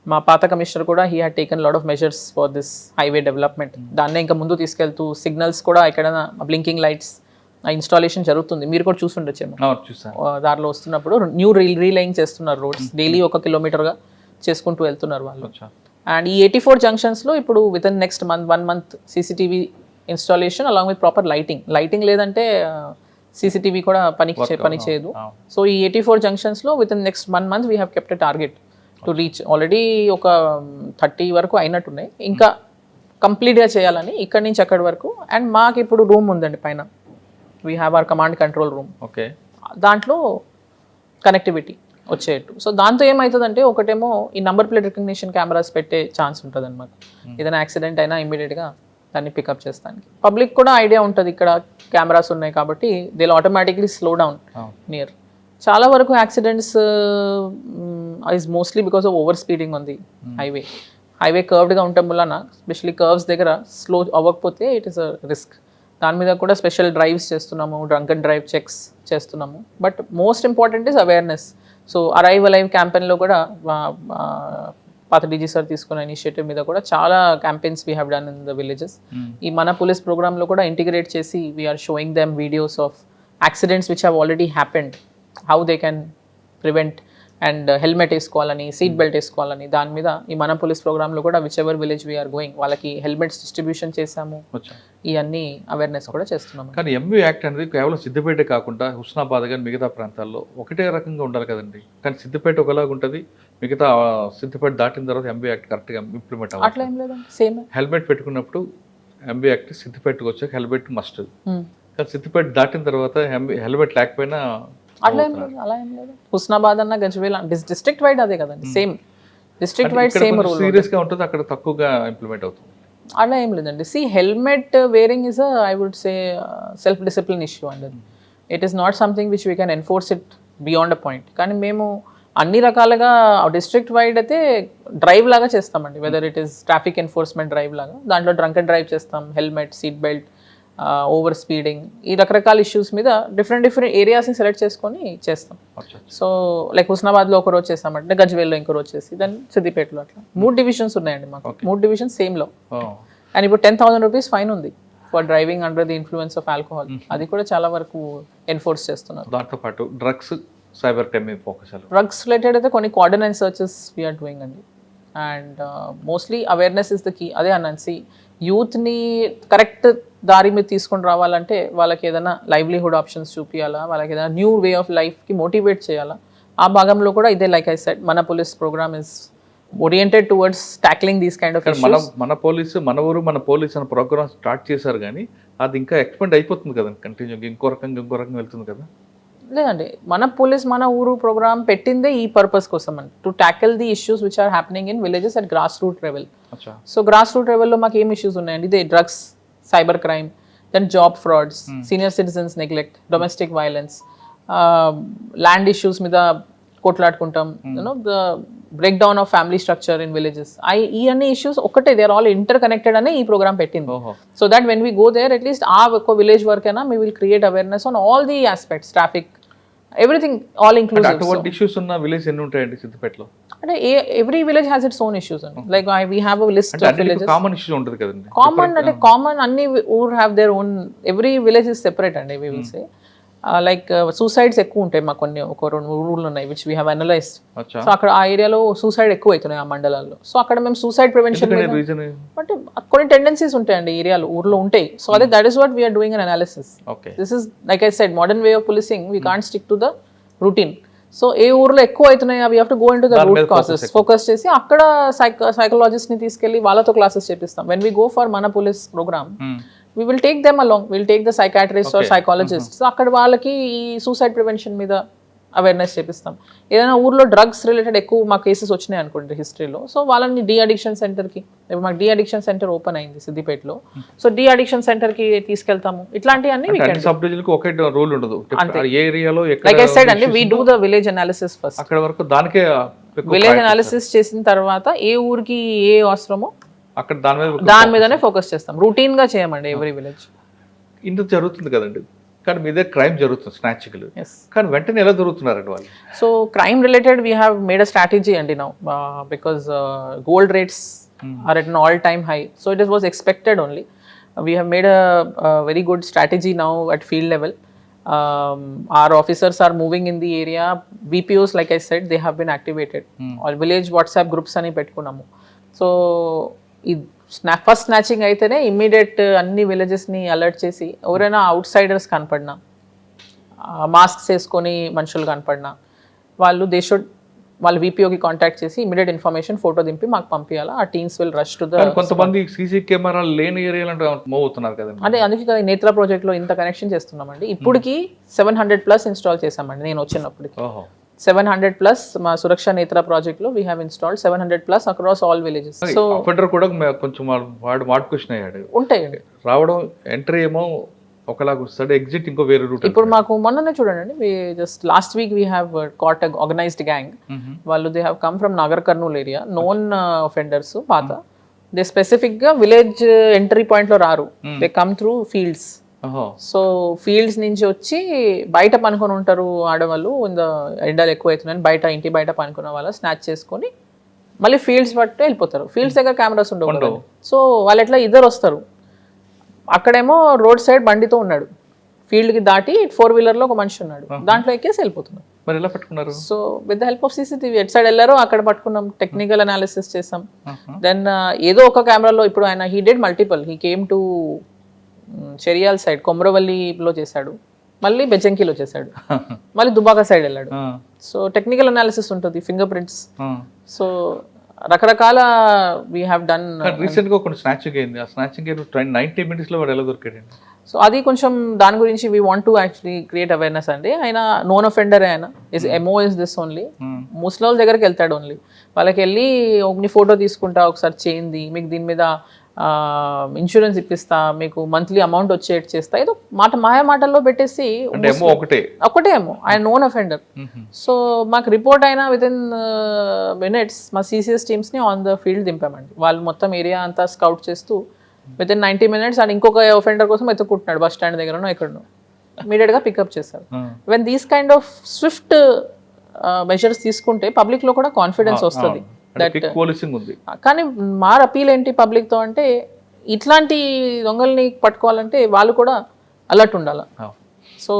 మా పాత కమిషనర్ కూడా he had taken lot of measures for this highway development. దాన్నే ఇంకా ముందు తీసుకెళ్తూ సిగ్నల్స్ కూడా ఎక్కడైనా బ్లింకింగ్ లైట్స్ ఇన్స్టాలేషన్ జరుగుతుంది, మీరు కూడా చూసుండొచ్చేమో. దారిలో వస్తున్నప్పుడు న్యూ రీలైన్ చేస్తున్నారు రోడ్స్, డైలీ 1 kilometerగా చేసుకుంటూ వెళ్తున్నారు వాళ్ళు. అండ్ ఈ 84 junctionsలో ఇప్పుడు within next 1 month CCTV installation along with proper lighting లేదంటే CCTV కూడా పని చేయదు. సో ఈ 84 junctionsలో within next 1 month we have kept a target to reach. Already ఒక 30 వరకు అయినట్టున్నాయి, ఇంకా కంప్లీట్గా చేయాలని ఇక్కడి నుంచి అక్కడి వరకు. అండ్ మాకు ఇప్పుడు రూమ్ ఉందండి పైన, we have our command control room. Okay, దాంట్లో కనెక్టివిటీ వచ్చేట్టు. సో దాంతో ఏమవుతుందంటే, ఒకటేమో ఈ నంబర్ ప్లేట్ రికగ్నిషన్ కెమెరాస్ పెట్టే ఛాన్స్ ఉంటుంది అనమాట. ఏదైనా యాక్సిడెంట్ అయినా ఇమీడియట్గా దాన్ని పికప్ చేస్తానికి పబ్లిక్ కూడా ఐడియా ఉంటుంది, ఇక్కడ కెమెరాస్ ఉన్నాయి కాబట్టి they will automatically slow down near. చాలా వరకు accidents is mostly because of over speeding ఉంది హైవే కర్వ్డ్గా ఉండటం వలన, ఎస్పెషలీ కర్వ్స్ దగ్గర స్లో అవ్వకపోతే ఇట్ ఈస్ అ రిస్క్. దాని మీద కూడా స్పెషల్ డ్రైవ్స్ చేస్తున్నాము, డ్రంక్ అండ్ డ్రైవ్ చెక్స్ చేస్తున్నాము. But most important is awareness. So arrive alive క్యాంపెయిన్లో కూడా పాత DG సార్ తీసుకున్న ఇనిషియేటివ్ మీద కూడా చాలా campaigns we have done in the villages. ఈ మన పోలీస్ ప్రోగ్రామ్లో కూడా ఇంటిగ్రేట్ చేసి we are showing them videos of accidents which have already happened, how they can prevent, and helmet వేసుకోవాలని, సీట్ బెల్ట్ వేసుకోవాలని. దాని మీద ఈ మన పోలీస్ ప్రోగ్రామ్లో కూడా whichever village we are going వాళ్ళకి హెల్మెట్స్ డిస్ట్రిబ్యూషన్ చేసాము, ఇవన్నీ అవేర్నెస్ కూడా చేస్తున్నాము. కానీ MV యాక్ట్ అనేది కేవలం సిద్దిపేట కాకుండా హుస్నాబాద్ కానీ మిగతా ప్రాంతాల్లో ఒకటే రకంగా ఉండాలి కదండి. కానీ సిద్దిపేట ఒకలాగా ఉంటుంది, మిగతా సిద్దిపేట దాటిన తర్వాత ఎంబీ యాక్ట్ కరెక్ట్గా ఇంప్లిమెంట్ అట్లా అవ్వాలి. ఏం లేదండి, సేమ్. హెల్మెట్ పెట్టుకున్నప్పుడు ఎంబీ యాక్ట్ సిద్దిపేటకు వచ్చాక హెల్మెట్ మస్ట్, కానీ సిద్దిపేట దాటిన తర్వాత హెల్మెట్ లేకపోయినా అట్లా ఏం లేదు, అలా ఏం లేదు. హుస్నాబాద్ అన్న గజ్వేల్ డిస్ట్రిక్ట్ వైడ్ అదే కదండి, same district wide same rule. సీరియస్గా ఉంటుంది, అక్కడ తక్కువగా ఇంప్లిమెంట్ అవుతుంది. అలా ఏం లేదండి. Helmet wearing is I would say self discipline issue అండి. It is not something which we can enforce it beyond a point. కానీ మేము అన్ని రకాలుగా డిస్ట్రిక్ట్ వైడ్ అయితే డ్రైవ్ లాగా చేస్తామండి, whether it is traffic enforcement drive లాగా. దాంట్లో డ్రంక్ అండ్ డ్రైవ్ చేస్తాం, helmet, seat belt, over speeding, ఈ రకరకాల ఇష్యూస్ మీద డిఫరెంట్ ఏరియాస్ని సెలెక్ట్ చేసుకొని చేస్తాం. సో లైక్ హుస్నాబాద్లో ఒక రోజు చేస్తామంటే గజ్వేల్లో ఇంకో రోజు చేసి, దాన్ని సిద్దిపేటలో, అట్లా 3 డివిజన్స్ ఉన్నాయండి మాకు. 3 డివిజన్స్ సేమ్లో. అండ్ ఇప్పుడు 10,000 రూపీస్ ఫైన్ ఉంది for driving under the influence of alcohol. అది కూడా చాలా వరకు ఎన్ఫోర్స్ చేస్తున్నారు. దాంతో పాటు డ్రగ్స్, సైబర్ క్రైమ్ మీద ఫోకస్. డ్రగ్స్ రిలేటెడ్ అయితే కొన్ని కోఆర్డినేట్ సర్చెస్ వీఆర్ డూయింగ్ అండి. And mostly awareness is the key. అదే అన్నాను, యూత్ని కరెక్ట్ దారి మీద తీసుకొని రావాలంటే వాళ్ళకి ఏదైనా లైవ్లీహుడ్ ఆప్షన్స్ చూపించాలా, వాళ్ళకి ఏదైనా న్యూ వే ఆఫ్ లైఫ్కి మోటివేట్ చేయాలా. ఆ భాగంలో కూడా ఇదే, లైక్ ఐ సెడ్, మన police program is oriented towards tackling these kind of issues. మన పోలీసు, మన ఊరు మన పోలీస్ అనే ప్రోగ్రామ్ స్టార్ట్ చేశారు, కానీ అది ఇంకా ఎక్స్పెండ్ అయిపోతుంది కదా, కంటిన్యూగా ఇంకో రకంగా వెళ్తుంది కదా. లేదండి, మన పోలీస్ మన ఊరు ప్రోగ్రామ్ పెట్టిందే ఈ పర్పస్ కోసం అండి, to tackle the issues which are happening in villages at grass root level. So grass root లెవెల్లో మాకు ఏం ఇష్యూస్ ఉన్నాయండి, ఇదే drugs, cyber crime, then job frauds, senior citizens neglect, domestic violence, land issues మీద కొట్లాడుకుంటాం, you know the break down of family structure in villages. ఈ అన్ని ఇష్యూస్ ఒక్కటే, they are all interconnected అనే ఈ ప్రోగ్రామ్ పెట్టింది. So that when we go there, at least ఆ ఒక్క విలేజ్ వరకు అయినా మీ will create awareness on all the aspects, traffic, everything, all inclusive. అటువంటి ఇష్యూస్ ఉన్న విలేజ్ ఎన్ని ఉంటాయండి సిద్దిపేటలో? అంటే every village has its own issues అండి. Like we have a list of villages. Common issues ఉంటుంది కదండి. కామన్ అంటే కామన్, అన్ని ఊర్ have their own, every village is separate అండి. We will say like suicides ఎక్కువ ఉంటాయి మాకు, కొన్ని ఒక 2 ఊర్లు ఉన్నాయి which we have analysed. So అక్కడ ఆ ఏరియాలో సూసైడ్ ఎక్కువ అవుతున్నాయి ఆ మండలాల్లో. సో అక్కడ మేము సూసైడ్ ప్రివెన్షన్ అంటే కొన్ని టెండెన్సీస్ ఉంటాయండి ఏరియాలో, ఊర్లో ఉంటాయి. సో అదే that is what we are doing an analysis. This is like I said, modern way of policing. We can't stick to the routine. So ఏ ఊర్లో ఎక్కువ అవుతున్నాయి, we have to go into the root causes, focus చేసి అక్కడ సైకాలజిస్ట్ని తీసుకెళ్ళి వాళ్ళతో క్లాసెస్ చేపిస్తాం. వెన్ వీ గో ఫర్ మన police programme, we will take them along, we'll take the psychiatrist or psychologist. So అక్కడ వాళ్ళకి ఈ సూసైడ్ ప్రివెన్షన్ మీద అవేర్నెస్ చేపిస్తాం. ఏదైనా ఊర్లో డ్రగ్స్ రిలేటెడ్ ఎక్కువ మా కేసెస్ వచ్చినాయి అనుకోండి హిస్టరీలో, సో వాళ్ళని డీ అడిక్షన్ సెంటర్కి, మాకు డీ అడిక్షన్ సెంటర్ ఓపెన్ అయింది సిద్దిపేటలో, సో డీ అడిక్షన్ సెంటర్కి తీసుకెళ్తాము. ఇట్లాంటివన్నీ సబ్ డివిజన్కి ఒకే రూల్ ఉండదు, ఏరియాలో లైక్ ఐ సెడ్ అండి, we do the village analysis first. అక్కడ వరకు దానికే విలేజ్ అనాలిసిస్ చేసిన తర్వాత ఏ ఊరికి ఏ అవసరమో అక్కడ దాని మీదనే ఫోకస్ చేస్తాం. రూటీన్ గా చేయమండి ఎవ్రీ విలేజ్. ఇంత జరుగుతుంది కదండి, కానీ మీ దగ్గర క్రైమ్ జరుగుతుంది, స్నాచింగ్లు, కానీ వెంటనే ఎలా జరుగుతున్నారండి వాళ్ళు? So crime related we have made a strategy అండి now, because gold rates are at an all time high. So it was expected only. We have made a very good strategy now at field level. Our officers are moving in the area. VPOs, like I said, they have been activated. All village WhatsApp groups అని పెట్టుకున్నాము. సో ఈ ఫస్ట్ స్నాచింగ్ అయితేనే ఇమ్మీడియట్ అన్ని విలేజెస్ని అలర్ట్ చేసి, ఎవరైనా అవుట్ సైడర్స్ కనపడినా, మాస్క్స్ వేసుకొని మనుషులు కనపడినా, వాళ్ళు వీపీఓకి కాంటాక్ట్ చేసి ఇమీడియట్ ఇన్ఫర్మేషన్ ఫోటో దింపి మాకు పంపించాలా. ఆ teams will rush to the. కొంతమంది సీసీ కెమెరాలు లేని ఏరియాలో మూవ్ అవుతున్నారు కదా, అదే అందుకే కదా నేత్ర ప్రాజెక్ట్లో ఇంత కనెక్షన్ చేస్తున్నామండి. ఇప్పటికి 700+ ఇన్స్టాల్ చేసామండి నేను వచ్చినప్పటికి. 700+ మా సురక్ష నేత్ర ప్రాజెక్ట్లో we have installed 700+ across all villages. So offender కూడా కొంచెం వాడు మాడ్యుకేషన్ అయ్యాడు, ఉంటాయండి. రావడం ఎంట్రీ ఏమో ఒకలాగా వస్తాడు, ఎగ్జిట్ ఇంకో వేరే రూట్. ఇప్పుడు మాకు మొన్ననే చూడండి, just last week we have caught organised gang. వాళ్ళు they have come from Nagar Kurnool area, known offenders పాత. దే స్పెసిఫిక్గా విలేజ్ ఎంట్రీ పాయింట్లో రారు, they come through fields. So fields నుంచి వచ్చి బయట పనుకొని ఉంటారు ఆడవాళ్ళు, ఎండలు ఎక్కువ అవుతున్నాయని బయట ఇంటి బయట పనుకున్న వాళ్ళు స్నాచ్ చేసుకొని మళ్ళీ ఫీల్డ్స్ పట్టు వెళ్ళిపోతారు. ఫీల్డ్స్ దగ్గర కెమెరాస్ ఉండవు, సో వాళ్ళు ఎట్లా ఇద్దరు వస్తారు. అక్కడేమో రోడ్ సైడ్ బండితో ఉన్నాడు, ఫీల్డ్కి దాటి 4-వీలర్లో ఒక మనిషి ఉన్నాడు, దాంట్లో ఎక్కేసి వెళ్ళిపోతున్నాడు. మరి ఎలా పట్టుకున్నారు? So with the help of CCTV at side వెళ్ళారో అక్కడ పట్టుకున్నాం, టెక్నికల్ అనాలిసిస్ చేసాం. దెన్ ఏదో ఒక కెమెరాలో ఇప్పుడు ఆయన he did multiple, he came to Cheriyal side కొమరవల్లిలో చేశాడు, మళ్ళీ బెజంకిలో వచ్చేసాడు, మళ్ళీ దుబాక సైడ్ వెళ్ళాడు. సో టెక్నికల్ అనాలిసిస్ ఉంటుంది, ఫింగర్ ప్రింట్స్. సో రకరకాల వీ హ్యావ్ డన్. రీసెంట్ గా కొన్ని స్నాచింగ్ అయింది, ఆ స్నాచింగ్ 90 minutes లో వాడు ఎలా దొరికాడండి? సో అది కొంచెం దాని గురించి we want to actually create awareness అండి. ఆయన నోన్ అఫెండర్, ఆయన is MO is this only. ముస్లిం వాళ్ళ దగ్గరికి వెళ్తాడు ఓన్లీ, వాళ్ళకి వెళ్ళి ఒక ఫోటో తీసుకుంటా, ఒకసారి చేయింది, మీకు దీని మీద ఇన్సూరెన్స్ ఇప్పిస్తా, మీకు మంత్లీ అమౌంట్ వచ్చేట్ చేస్తా, ఏదో మాయా మాటల్లో పెట్టేసి ఒకటే ఏమో ఆయన నోన్ అఫెండర్. సో మాకు రిపోర్ట్ అయినా విత్ ఇన్ మినిట్స్ మా సిసిఎస్ టీమ్స్ని ఆన్ ద ఫీల్డ్ దింపామండి. వాళ్ళు మొత్తం ఏరియా అంతా స్కౌట్ చేస్తూ విత్ ఇన్ 90 minutes అండ్ ఇంకొక ఒఫెండర్ కోసం ఎత్తుకుంటున్నాడు బస్ స్టాండ్ దగ్గరనో ఎక్కడనో, ఇమీడియట్గా పికప్ చేశారు. When these kind of Swift measures తీసుకుంటే పబ్లిక్లో కూడా కాన్ఫిడెన్స్ వస్తుంది. కానీ మా అపీల్ ఏంటి పబ్లిక్తో అంటే, ఇట్లాంటి దొంగల్ని పట్టుకోవాలంటే వాళ్ళు కూడా అలర్ట్ ఉండాలి. సో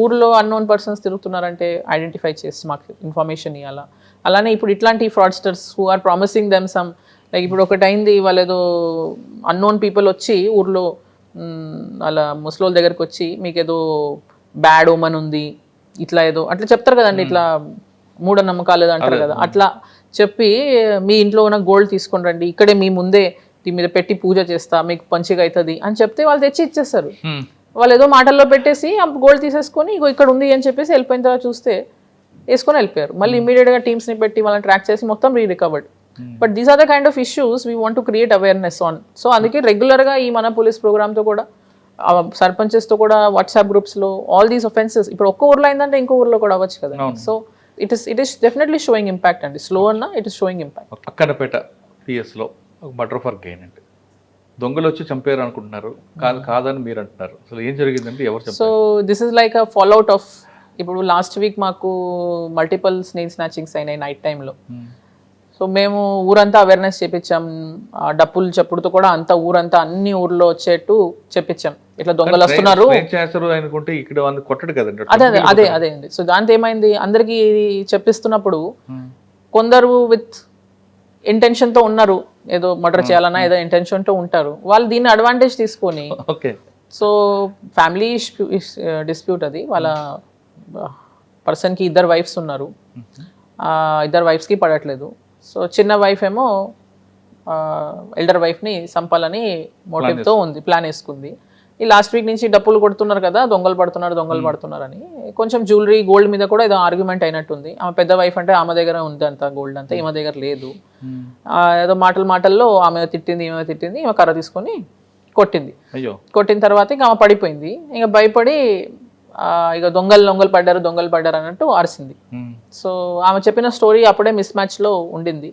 ఊర్లో అన్నోన్ పర్సన్స్ తిరుగుతున్నారంటే ఐడెంటిఫై చేసి మాకు ఇన్ఫర్మేషన్ ఇవ్వాలా. అలానే ఇప్పుడు ఇట్లాంటి fraudsters who are promising them some, like ఇప్పుడు ఒకటి అయింది, వాళ్ళు ఏదో అన్నోన్ పీపుల్ వచ్చి ఊర్లో అలా ముసలోళ్ళ దగ్గరికి వచ్చి మీకు ఏదో బ్యాడ్ ఓమన్ ఉంది ఇట్లా ఏదో అట్లా చెప్తారు కదండి, ఇట్లా మూఢనమ్మకాలు ఏదో అంటారు కదా, అట్లా చెప్పి మీ ఇంట్లో ఉన్న గోల్డ్ తీసుకొని రండి, ఇక్కడే మీ ముందే దీని మీద పెట్టి పూజ చేస్తా, మీకు మంచిగా అవుతుంది అని చెప్తే వాళ్ళు తెచ్చి ఇచ్చేస్తారు. వాళ్ళు ఏదో మాటల్లో పెట్టేసి ఆ గోల్డ్ తీసేసుకొని ఇగో ఇక్కడ ఉంది అని చెప్పేసి వెళ్ళిపోయిన తర్వాత చూస్తే వేసుకొని వెళ్ళిపోయారు. మళ్ళీ ఇమీడియట్గా టీమ్స్ని పెట్టి వాళ్ళని ట్రాక్ చేసి మొత్తం recovered. But these are the kind of issues we want to create awareness on. So అందుకే రెగ్యులర్గా ఈ మన పోలీస్ ప్రోగ్రామ్తో కూడా సర్పంచెస్తో కూడా వాట్సాప్ గ్రూప్స్లో ఆల్ దీస్ ఒఫెన్సెస్, ఇప్పుడు ఒక్క ఊర్లో అయిందంటే ఇంకో ఊర్లో కూడా అవ్వచ్చు కదా. So it is definitely showing impact అండి. స్లో అన్న ఇట్ ఇస్ షోయింగ్ ఇంపాక్ట్. అక్కడపేట పిఎస్లో మర్డర్ ఫర్ గెయిన్ అంటే దొంగలు వచ్చి చంపారు అనుకుంటున్నారు, కాదని మీరు అంటున్నారు. అసలు ఏం జరిగిందంటే ఎవరు చంపారు? So this is like a fallout of, ఇప్పుడు లాస్ట్ వీక్ మాకు మల్టిపుల్ స్నేక్ స్నాచింగ్స్ అయినాయి నైట్ టైంలో. సో మేము ఊరంతా అవేర్నెస్ చేపించాం, డప్పులు చెప్పుడుతో కూడా అంతా ఊరంతా అన్ని ఊర్లో వచ్చేట్టు చెప్పించాం, ఇట్లా దొంగలు వస్తున్నారు. అదే అదే అదే అండి. సో దాంతో ఏమైంది, అందరికి చెప్పిస్తున్నప్పుడు కొందరు విత్ ఇంటెన్షన్తో ఉన్నారు, ఏదో మర్డర్ చేయాలన్నా ఏదో ఇంటెన్షన్తో ఉంటారు, వాళ్ళు దీన్ని అడ్వాంటేజ్ తీసుకొని, సో ఫ్యామిలీ డిస్ప్యూట్ అది, వాళ్ళ పర్సన్కి 2 wives ఉన్నారు, 2 wifesకి పడట్లేదు. సో చిన్న వైఫ్ ఏమో ఎల్డర్ వైఫ్ని చంపాలని మోటివ్తో ఉంది, ప్లాన్ వేసుకుంది. ఈ లాస్ట్ వీక్ నుంచి డప్పులు కొడుతున్నారు కదా, దొంగలు పడుతున్నారని కొంచెం జ్యువెలరీ గోల్డ్ మీద కూడా ఏదో ఆర్గ్యుమెంట్ అయినట్టుంది. ఆమె పెద్ద వైఫ్ అంటే ఆమె దగ్గర ఉంది అంత గోల్డ్ అంతా, ఈమె దగ్గర లేదు. ఏదో మాటల్లో ఆమె తిట్టింది, ఈమె కర్ర తీసుకొని కొట్టిన తర్వాత ఇంకా ఆమె పడిపోయింది. ఇంకా భయపడి ఇక దొంగలు పడ్డారు అన్నట్టు అరిసింది. సో ఆమె చెప్పిన స్టోరీ అప్పుడే మిస్ మ్యాచ్లో ఉండింది.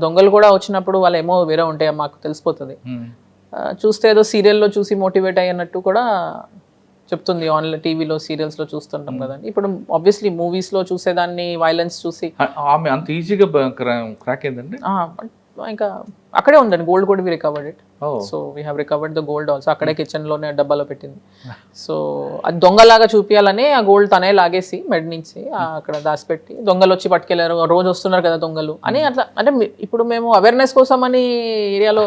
దొంగలు కూడా వచ్చినప్పుడు వాళ్ళు ఏమో వేరే ఉంటాయి మాకు తెలిసిపోతుంది. చూస్తే ఏదో సీరియల్లో చూసి మోటివేట్ అయ్యన్నట్టు కూడా చెప్తుంది. ఆన్లైన్ టీవీలో సీరియల్స్లో చూస్తుంటాం కదండి. ఇప్పుడు ఆబ్వియస్లీ మూవీస్లో చూసేదాన్ని వైలెన్స్ చూసి ఆమె అంత ఈజీగా క్రాక్ అయిందండి. ఇంకా అక్కడే ఉందండి, గోల్డ్ కూడా recovered it. So we have recovered the gold also. అక్కడే కిచెన్లోనే డబ్బాలో పెట్టింది. సో అది దొంగలాగా చూపించాలని ఆ గోల్డ్ తనే లాగేసి మెడ నుంచి అక్కడ దాచిపెట్టి దొంగలు వచ్చి పట్టుకెళ్ళారు, రోజు వస్తున్నారు కదా దొంగలు అని అట్లా. అంటే ఇప్పుడు మేము అవేర్నెస్ కోసం అని ఏరియాలో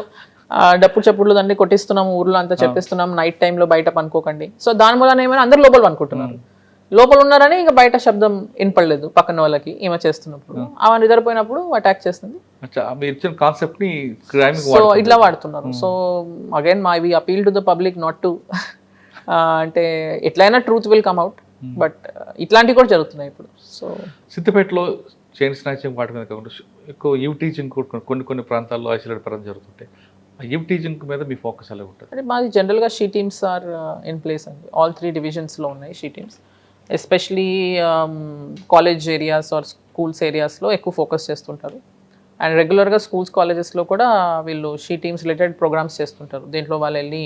డప్పు చప్పుళ్ళు దాన్ని కొట్టిస్తున్నాము, ఊర్లో అంతా చెప్పిస్తున్నాం, నైట్ టైంలో బయట పనుకోకండి. సో దాని వల్ల ఏమైనా అందరు లోపల పనుకుంటున్నారు, లోపల ఉన్నారని ఇంకా బయట శబ్దం వినపడలేదు పక్కన వాళ్ళకి. ఈమె చేస్తున్నప్పుడు ఆమె నిద్రపోయినప్పుడు అటాక్ చేస్తుంది. సో ఇట్లా వాడుతున్నారు. So again we appeal to the public not to, అంటే ఎట్లయినా truth will come out, but ఇట్లాంటివి కూడా జరుగుతున్నాయి ఇప్పుడు. సో సిద్దిపేటలో చైన్ స్నాచింగ్ వాటి మీద కాకుండా ఎక్కువ ఈవ్ టీచింగ్ కొన్ని ప్రాంతాల్లో ఐసోలేట్ పరం జరుగుతుంటాయి. ఈవ్ టీచింగ్ మీద మీ ఫోకస్ ఎలా ఉంటుంది? అంటే మాది జనరల్గా she teams are in place అండి. ఆల్ 3 divisions ఉన్నాయి she teams. Especially college areas or schools ఏరియాస్లో ఎక్కువ ఫోకస్ చేస్తుంటారు. అండ్ రెగ్యులర్గా స్కూల్స్ కాలేజెస్లో కూడా వీళ్ళు షీ టీమ్స్ రిలేటెడ్ ప్రోగ్రామ్స్ చేస్తుంటారు. దీంట్లో వాళ్ళు వెళ్ళి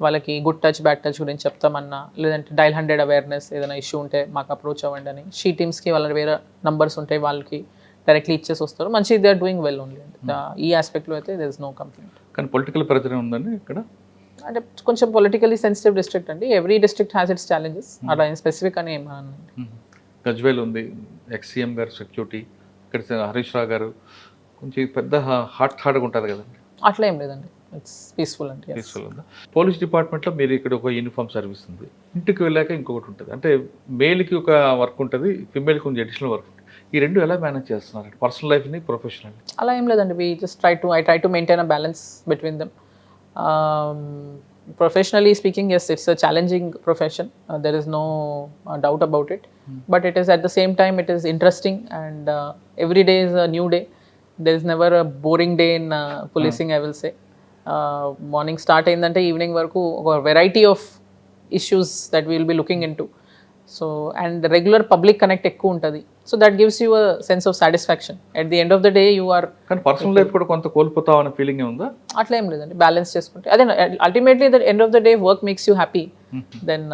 వాళ్ళకి గుడ్ టచ్ బ్యాడ్ టచ్ గురించి చెప్తామన్నా, లేదంటే డైల్ 100 అవేర్నెస్ ఏదైనా ఇష్యూ ఉంటే మాకు అప్రోచ్ అవ్వండి అని షీ టీమ్స్కి వాళ్ళ వేరే నంబర్స్ ఉంటాయి, వాళ్ళకి డైరెక్ట్లీ ఇచ్చేసి వస్తారు. మంచి they are doing well only. ఈ ఆస్పెక్ట్లో అయితే దేర్ ఇస్ నో కంప్లైంట్. కానీ పొలిటికల్ ప్రెజర్ ఉందండి ఇక్కడ. అంటే కొంచెం పొలిటికలీ సెన్సిటివ్ డిస్ట్రిక్ట్ అండి. Every district has its challenges. అలా స్పెసిఫిక్ అని ఏమన్నా గజ్వేల్ ఉంది, ఎక్స్సీఎం గారు సెక్యూరిటీ, ఇక్కడ హరీష్ రావు గారు కొంచెం పెద్ద హార్డ్గా ఉంటుంది కదండి. అట్లా ఏం లేదండి. ఇట్స్ పీస్ఫుల్ అండి. Yes. పీస్ఫుల్ ఉందా? పోలీస్ డిపార్ట్మెంట్లో మీరు ఇక్కడ ఒక యూనిఫామ్ సర్వీస్ ఉంది, ఇంటికి వెళ్ళాక ఇంకొకటి ఉంటుంది, అంటే మేల్కి ఒక వర్క్ ఉంటుంది, ఫిమేల్కి కొంచెం అడిషనల్ వర్క్ ఉంటుంది. ఈ రెండు ఎలా మేనేజ్ చేస్తున్నారు, పర్సనల్ లైఫ్ని ప్రొఫెషనల్? అలా ఏం లేదండి, we just I try to maintain a balance between them. Professionally speaking, yes, it's a challenging profession. There is no doubt about it. But it is at the same time, it is interesting, and every day is a new day. There is never a boring day in policing, I will say. Morning start అయిందంటే ఈవినింగ్ వరకు ఒక variety of issues that will be looking into. So and regular public connect ఎక్కువ ఉంటుంది. So that gives you a sense of satisfaction. At the end of the day you are. కానీ పర్సనల్ లైఫ్ కూడా కొంత కోల్పోతావు అనే ఫీలింగ్ ఉందా? అట్లా ఏం లేదండి, బ్యాలెన్స్ చేసుకుంటే అదే ultimately the end of the day work makes you happy. Then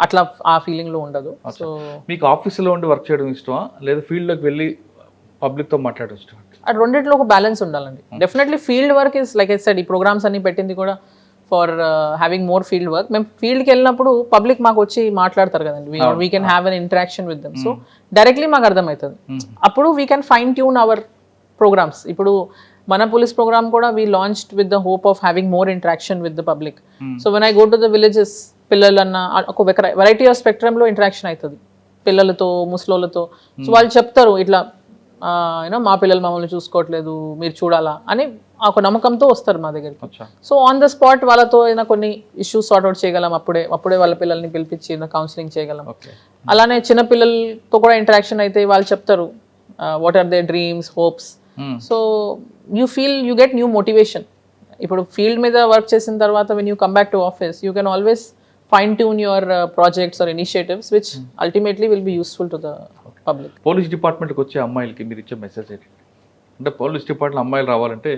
అట్లా ఆ ఫీలింగ్లో ఉండదు. సో మీకు ఆఫీసులో ఉండి వర్క్ చేయడం ఇష్టమా, లేదా ఫీల్డ్లోకి వెళ్ళి పబ్లిక్తో మాట్లాడడం ఇష్టమా? అది రెండింటిలో ఒక బ్యాలెన్స్ ఉండాలండి. Definitely field work is like I said, ఈ ప్రోగ్రామ్స్ అన్ని పెట్టింది కూడా for having more field work. మేము ఫీల్డ్కి వెళ్ళినప్పుడు పబ్లిక్ మాకు వచ్చి మాట్లాడతారు కదండి, we can have an interaction with them. So directly మాకు అర్థమవుతుంది. అప్పుడు we can fine tune our programmes. ఇప్పుడు మన పోలీస్ ప్రోగ్రామ్ కూడా we launched with the hope of having more interaction with the public. So when I go to the villages, పిల్లలన్న ఒక వెరైటీ ఆఫ్ స్పెక్ట్రమ్లో ఇంటరాక్షన్ అవుతుంది పిల్లలతో, ముసలోళ్ళతో. సో వాళ్ళు చెప్తారు ఇట్లా యూనో మా పిల్లలు మమ్మల్ని చూసుకోవట్లేదు, మీరు చూడాలా అని ఒక నమ్మకంతో వస్తారు మా దగ్గరికి. సో ఆన్ ద స్పాట్ వాళ్ళతో ఏదైనా కొన్ని ఇష్యూస్ సార్ట్అవుట్ చేయగలం, అప్పుడే వాళ్ళ పిల్లల్ని పిలిపించి కౌన్సిలింగ్ చేయగలం. అలానే చిన్న పిల్లలతో కూడా ఇంటరాక్షన్ అయితే వాళ్ళు చెప్తారు what are their dreams, hopes. So you get new motivation. ఇప్పుడు ఫీల్డ్ మీద వర్క్ చేసిన తర్వాత when you come back to office, you can always fine tune your projects or initiatives which ultimately will be useful to the public. Police డిపార్ట్మెంట్కి వచ్చే అమ్మాయిలకి మీరు ఇచ్చే మెసేజ్ ఏంటి? అంటే పోలీస్ డిపార్ట్మెంట్ అమ్మాయిలు రావాలంటే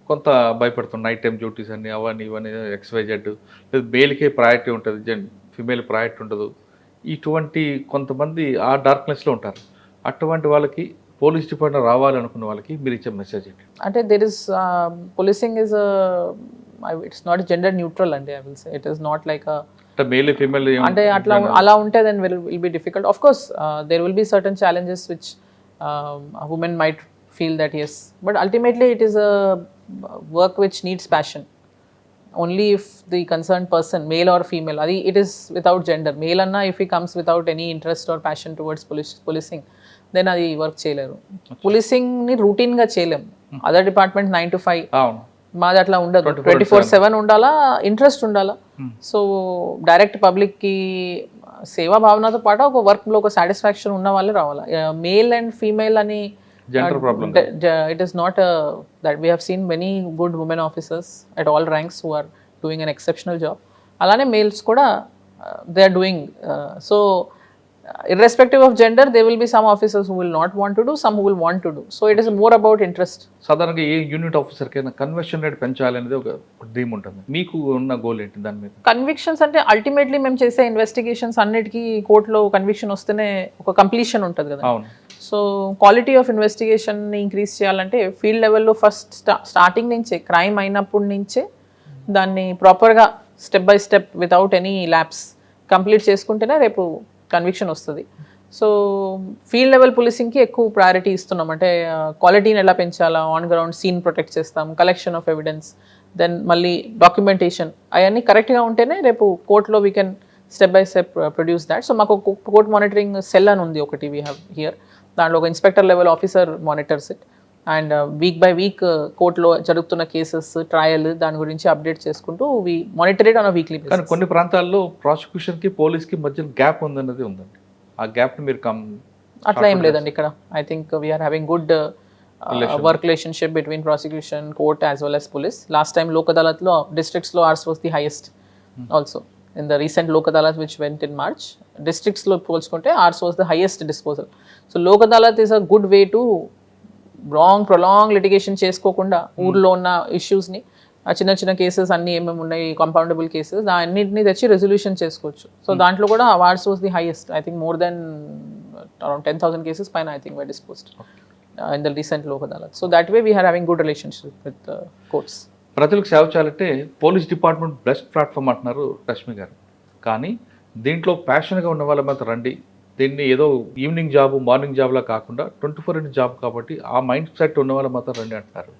కొంత భయపడుతుంది, నైట్ టైం డ్యూటీస్ అన్ని అవన్నీ ఇవన్నీ XYZ, లేదు మేల్కే ప్రయారిటీ ఉంటుంది, ఫిమేల్ ప్రయారిటీ ఉండదు. ఇటువంటి కొంతమంది ఆ డార్క్నెస్లో ఉంటారు. అటువంటి వాళ్ళకి పోలీస్ డిపార్ట్మెంట్ రావాలనుకున్న వాళ్ళకి మీరు ఇచ్చే మెసేజ్ ఏంటి? అంటే there is policing is it's not gender neutral అండి, I will say. It is not like male female అంటే అలా ఉంటే then will be difficult. Of course there will be certain challenges which women might feel that, yes, but ultimately it is a work which needs passion. Only if the concerned person, male or female, it is without gender. Male anna if he comes without any interest or passion towards policing, then adi work cheyaleru. Policing ni routine ga cheyalem. Other department 9 to 5, మాది అట్లా ఉండదు. 24/7 ఉండాలా, ఇంట్రెస్ట్ ఉండాలా. సో డైరెక్ట్ పబ్లిక్కి సేవా భావనతో పాటు ఒక వర్క్లో ఒక సాటిస్ఫాక్షన్ ఉన్న వాళ్ళే రావాలా. మేల్ అండ్ ఫీమేల్ అని gender problem, it is not that we have seen many good women officers at all ranks who are doing an exceptional job. Alane males kuda they are doing so irrespective of gender, there will be some officers who will not want to do, some who will want to do. So it is more about interest. సాధారణంగా ఏ యూనిట్ ఆఫీసర్ కైనా కన్వర్షన్ రేట్ పెంచాలి అనేది ఒక డ్రీమ్ ఉంటుంది. మీకు ఉన్న గోల్ ఏంటి దాని మీద? కన్విక్షన్స్ అంటే అల్టిమేట్లీ మేము చేసే ఇన్వెస్టిగేషన్స్ అన్నిటికీ కోర్టులో కన్విక్షన్ వస్తేనే ఒక కంప్లీషన్ ఉంటుంది కదా. అవును. సో క్వాలిటీ ఆఫ్ ఇన్వెస్టిగేషన్ని ఇంక్రీజ్ చేయాలంటే ఫీల్డ్ లెవెల్లో ఫస్ట్ స్టార్టింగ్ నుంచే, క్రైమ్ అయినప్పటి నుంచే దాన్ని ప్రాపర్గా step by step without any lapse complete చేసుకుంటేనే రేపు కన్విక్షన్ వస్తుంది. సో ఫీల్డ్ లెవెల్ పోలీసింగ్కి ఎక్కువ ప్రయారిటీ ఇస్తున్నాం. అంటే క్వాలిటీని ఎలా పెంచాలా, ఆన్ గ్రౌండ్ సీన్ ప్రొటెక్ట్ చేస్తాం, కలెక్షన్ ఆఫ్ ఎవిడెన్స్, దెన్ మళ్ళీ డాక్యుమెంటేషన్ అవన్నీ కరెక్ట్గా ఉంటేనే రేపు కోర్టులో we can step by step produce that. So మాకు కోర్ట్ మానిటరింగ్ సెల్ అని ఉంది ఒకటి, వీ హ్యావ్ హియర్. దాంట్లో ఒక inspector level officer monitors it, and weak by week కోర్టులో జరుగుతున్న కేసెస్, ట్రయల్, దాని గురించి అప్డేట్ చేసుకుంటూ we monitor it on a weekly basis. కానీ కొన్ని ప్రాంతాల్లో ప్రాసిక్యూషన్కి పోలీస్కి మధ్య గ్యాప్ ఉందన్నది ఉందండి. ఆ గ్యాప్ని మీరు అట్లా ఏం లేదండి ఇక్కడ. I think we are having good work relationship between prosecution, court as well as police. Last time లోక్ అదాలత్లో డిస్ట్రిక్ట్స్లో ours was the highest also. In the recent Lok Adalat which went in March, districts lo polchukunte ours was the highest disposal. So Lok Adalat is a good way to prolonged litigation చేసుకోకుండా ఊర్లో ఉన్న ఇష్యూస్ని, చిన్న చిన్న కేసెస్ అన్నీ ఏమేమి ఉన్నాయి, కంపౌండబుల్ కేసెస్, అన్నింటినీ తెచ్చి రెజల్యూషన్ చేసుకోవచ్చు. సో దాంట్లో కూడా ours was the highest. I think more than around 10,000 cases పైన I think were disposed in the recent Lok Adalat. So that way we are having good relationship with the courts. ప్రజలకు సేవ చేయాలంటే పోలీస్ డిపార్ట్మెంట్ బెస్ట్ ప్లాట్ఫామ్ అంటున్నారు రష్మి గారు. కానీ దీంట్లో ప్యాషన్గా ఉన్న వాళ్ళ మాత్రం రండి, దీన్ని ఏదో ఈవినింగ్ జాబ్, మార్నింగ్ జాబ్లా కాకుండా 24/7 జాబ్ కాబట్టి ఆ మైండ్ సెట్ ఉన్న వాళ్ళ మాత్రం రండి అంటున్నారు.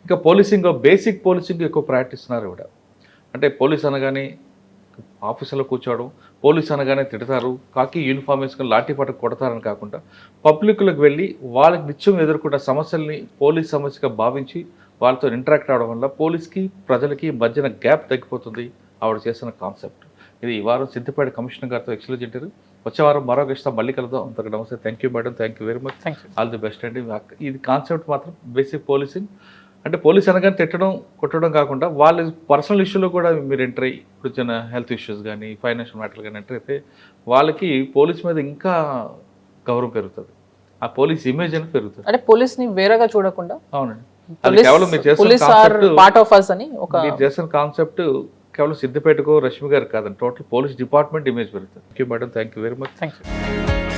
ఇంకా పోలీసింగ్, బేసిక్ పోలీసింగ్ ఎక్కువ ప్రాక్టీస్ ఇస్తున్నారు కూడా. అంటే పోలీస్ అనగానే ఆఫీసులో కూర్చోవడం, పోలీస్ అనగానే తిడతారు, కాకి యూనిఫామ్ వేసుకొని లాఠీ పట్టు కొడతారని కాకుండా పబ్లిక్లకు వెళ్ళి వాళ్ళకి నిత్యం ఎదుర్కొన్న సమస్యల్ని పోలీస్ సమస్యగా భావించి వాళ్ళతో ఇంటరాక్ట్ అవడం వల్ల పోలీస్కి ప్రజలకి మధ్యన గ్యాప్ తగ్గిపోతుంది ఆవిడ చేస్తున్న కాన్సెప్ట్. ఇది ఈ వారం సిద్దిపేట కమిషనర్ గారితో ఎక్స్ప్లెయిన్ చేశారు. వచ్చే వారం మరో గెస్ట్తో మళ్ళీ కలుద్దాం. అంతకు నమస్తే. Thank you madam, thank you very much, all the best అండి. ఇది కాన్సెప్ట్ మాత్రం బేసిక్ పోలీసింగ్ అంటే పోలీస్ అనగానే తిట్టడం కొట్టడం కాకుండా వాళ్ళ పర్సనల్ ఇష్యూలో కూడా మీరు ఎంటర్ అయ్యి, ఇప్పుడు చిన్న హెల్త్ ఇష్యూస్ కానీ ఫైనాన్షియల్ మ్యాటర్లు కానీ ఎంటర్ అయితే వాళ్ళకి పోలీస్ మీద ఇంకా గౌరవం పెరుగుతుంది, ఆ పోలీస్ ఇమేజ్ అనేది పెరుగుతుంది. అంటే పోలీస్ని వేరేగా చూడకుండా, అవునండి, అది కేవలం మీరు చేస్తున్న కాన్సెప్ట్ కేవలం సిద్దిపేటకు రష్మి గారు కాదండి, టోటల్ పోలీస్ డిపార్ట్మెంట్ ఇమేజ్ పెరుగుతుంది. Thank you madam, thank you very much. Thank you.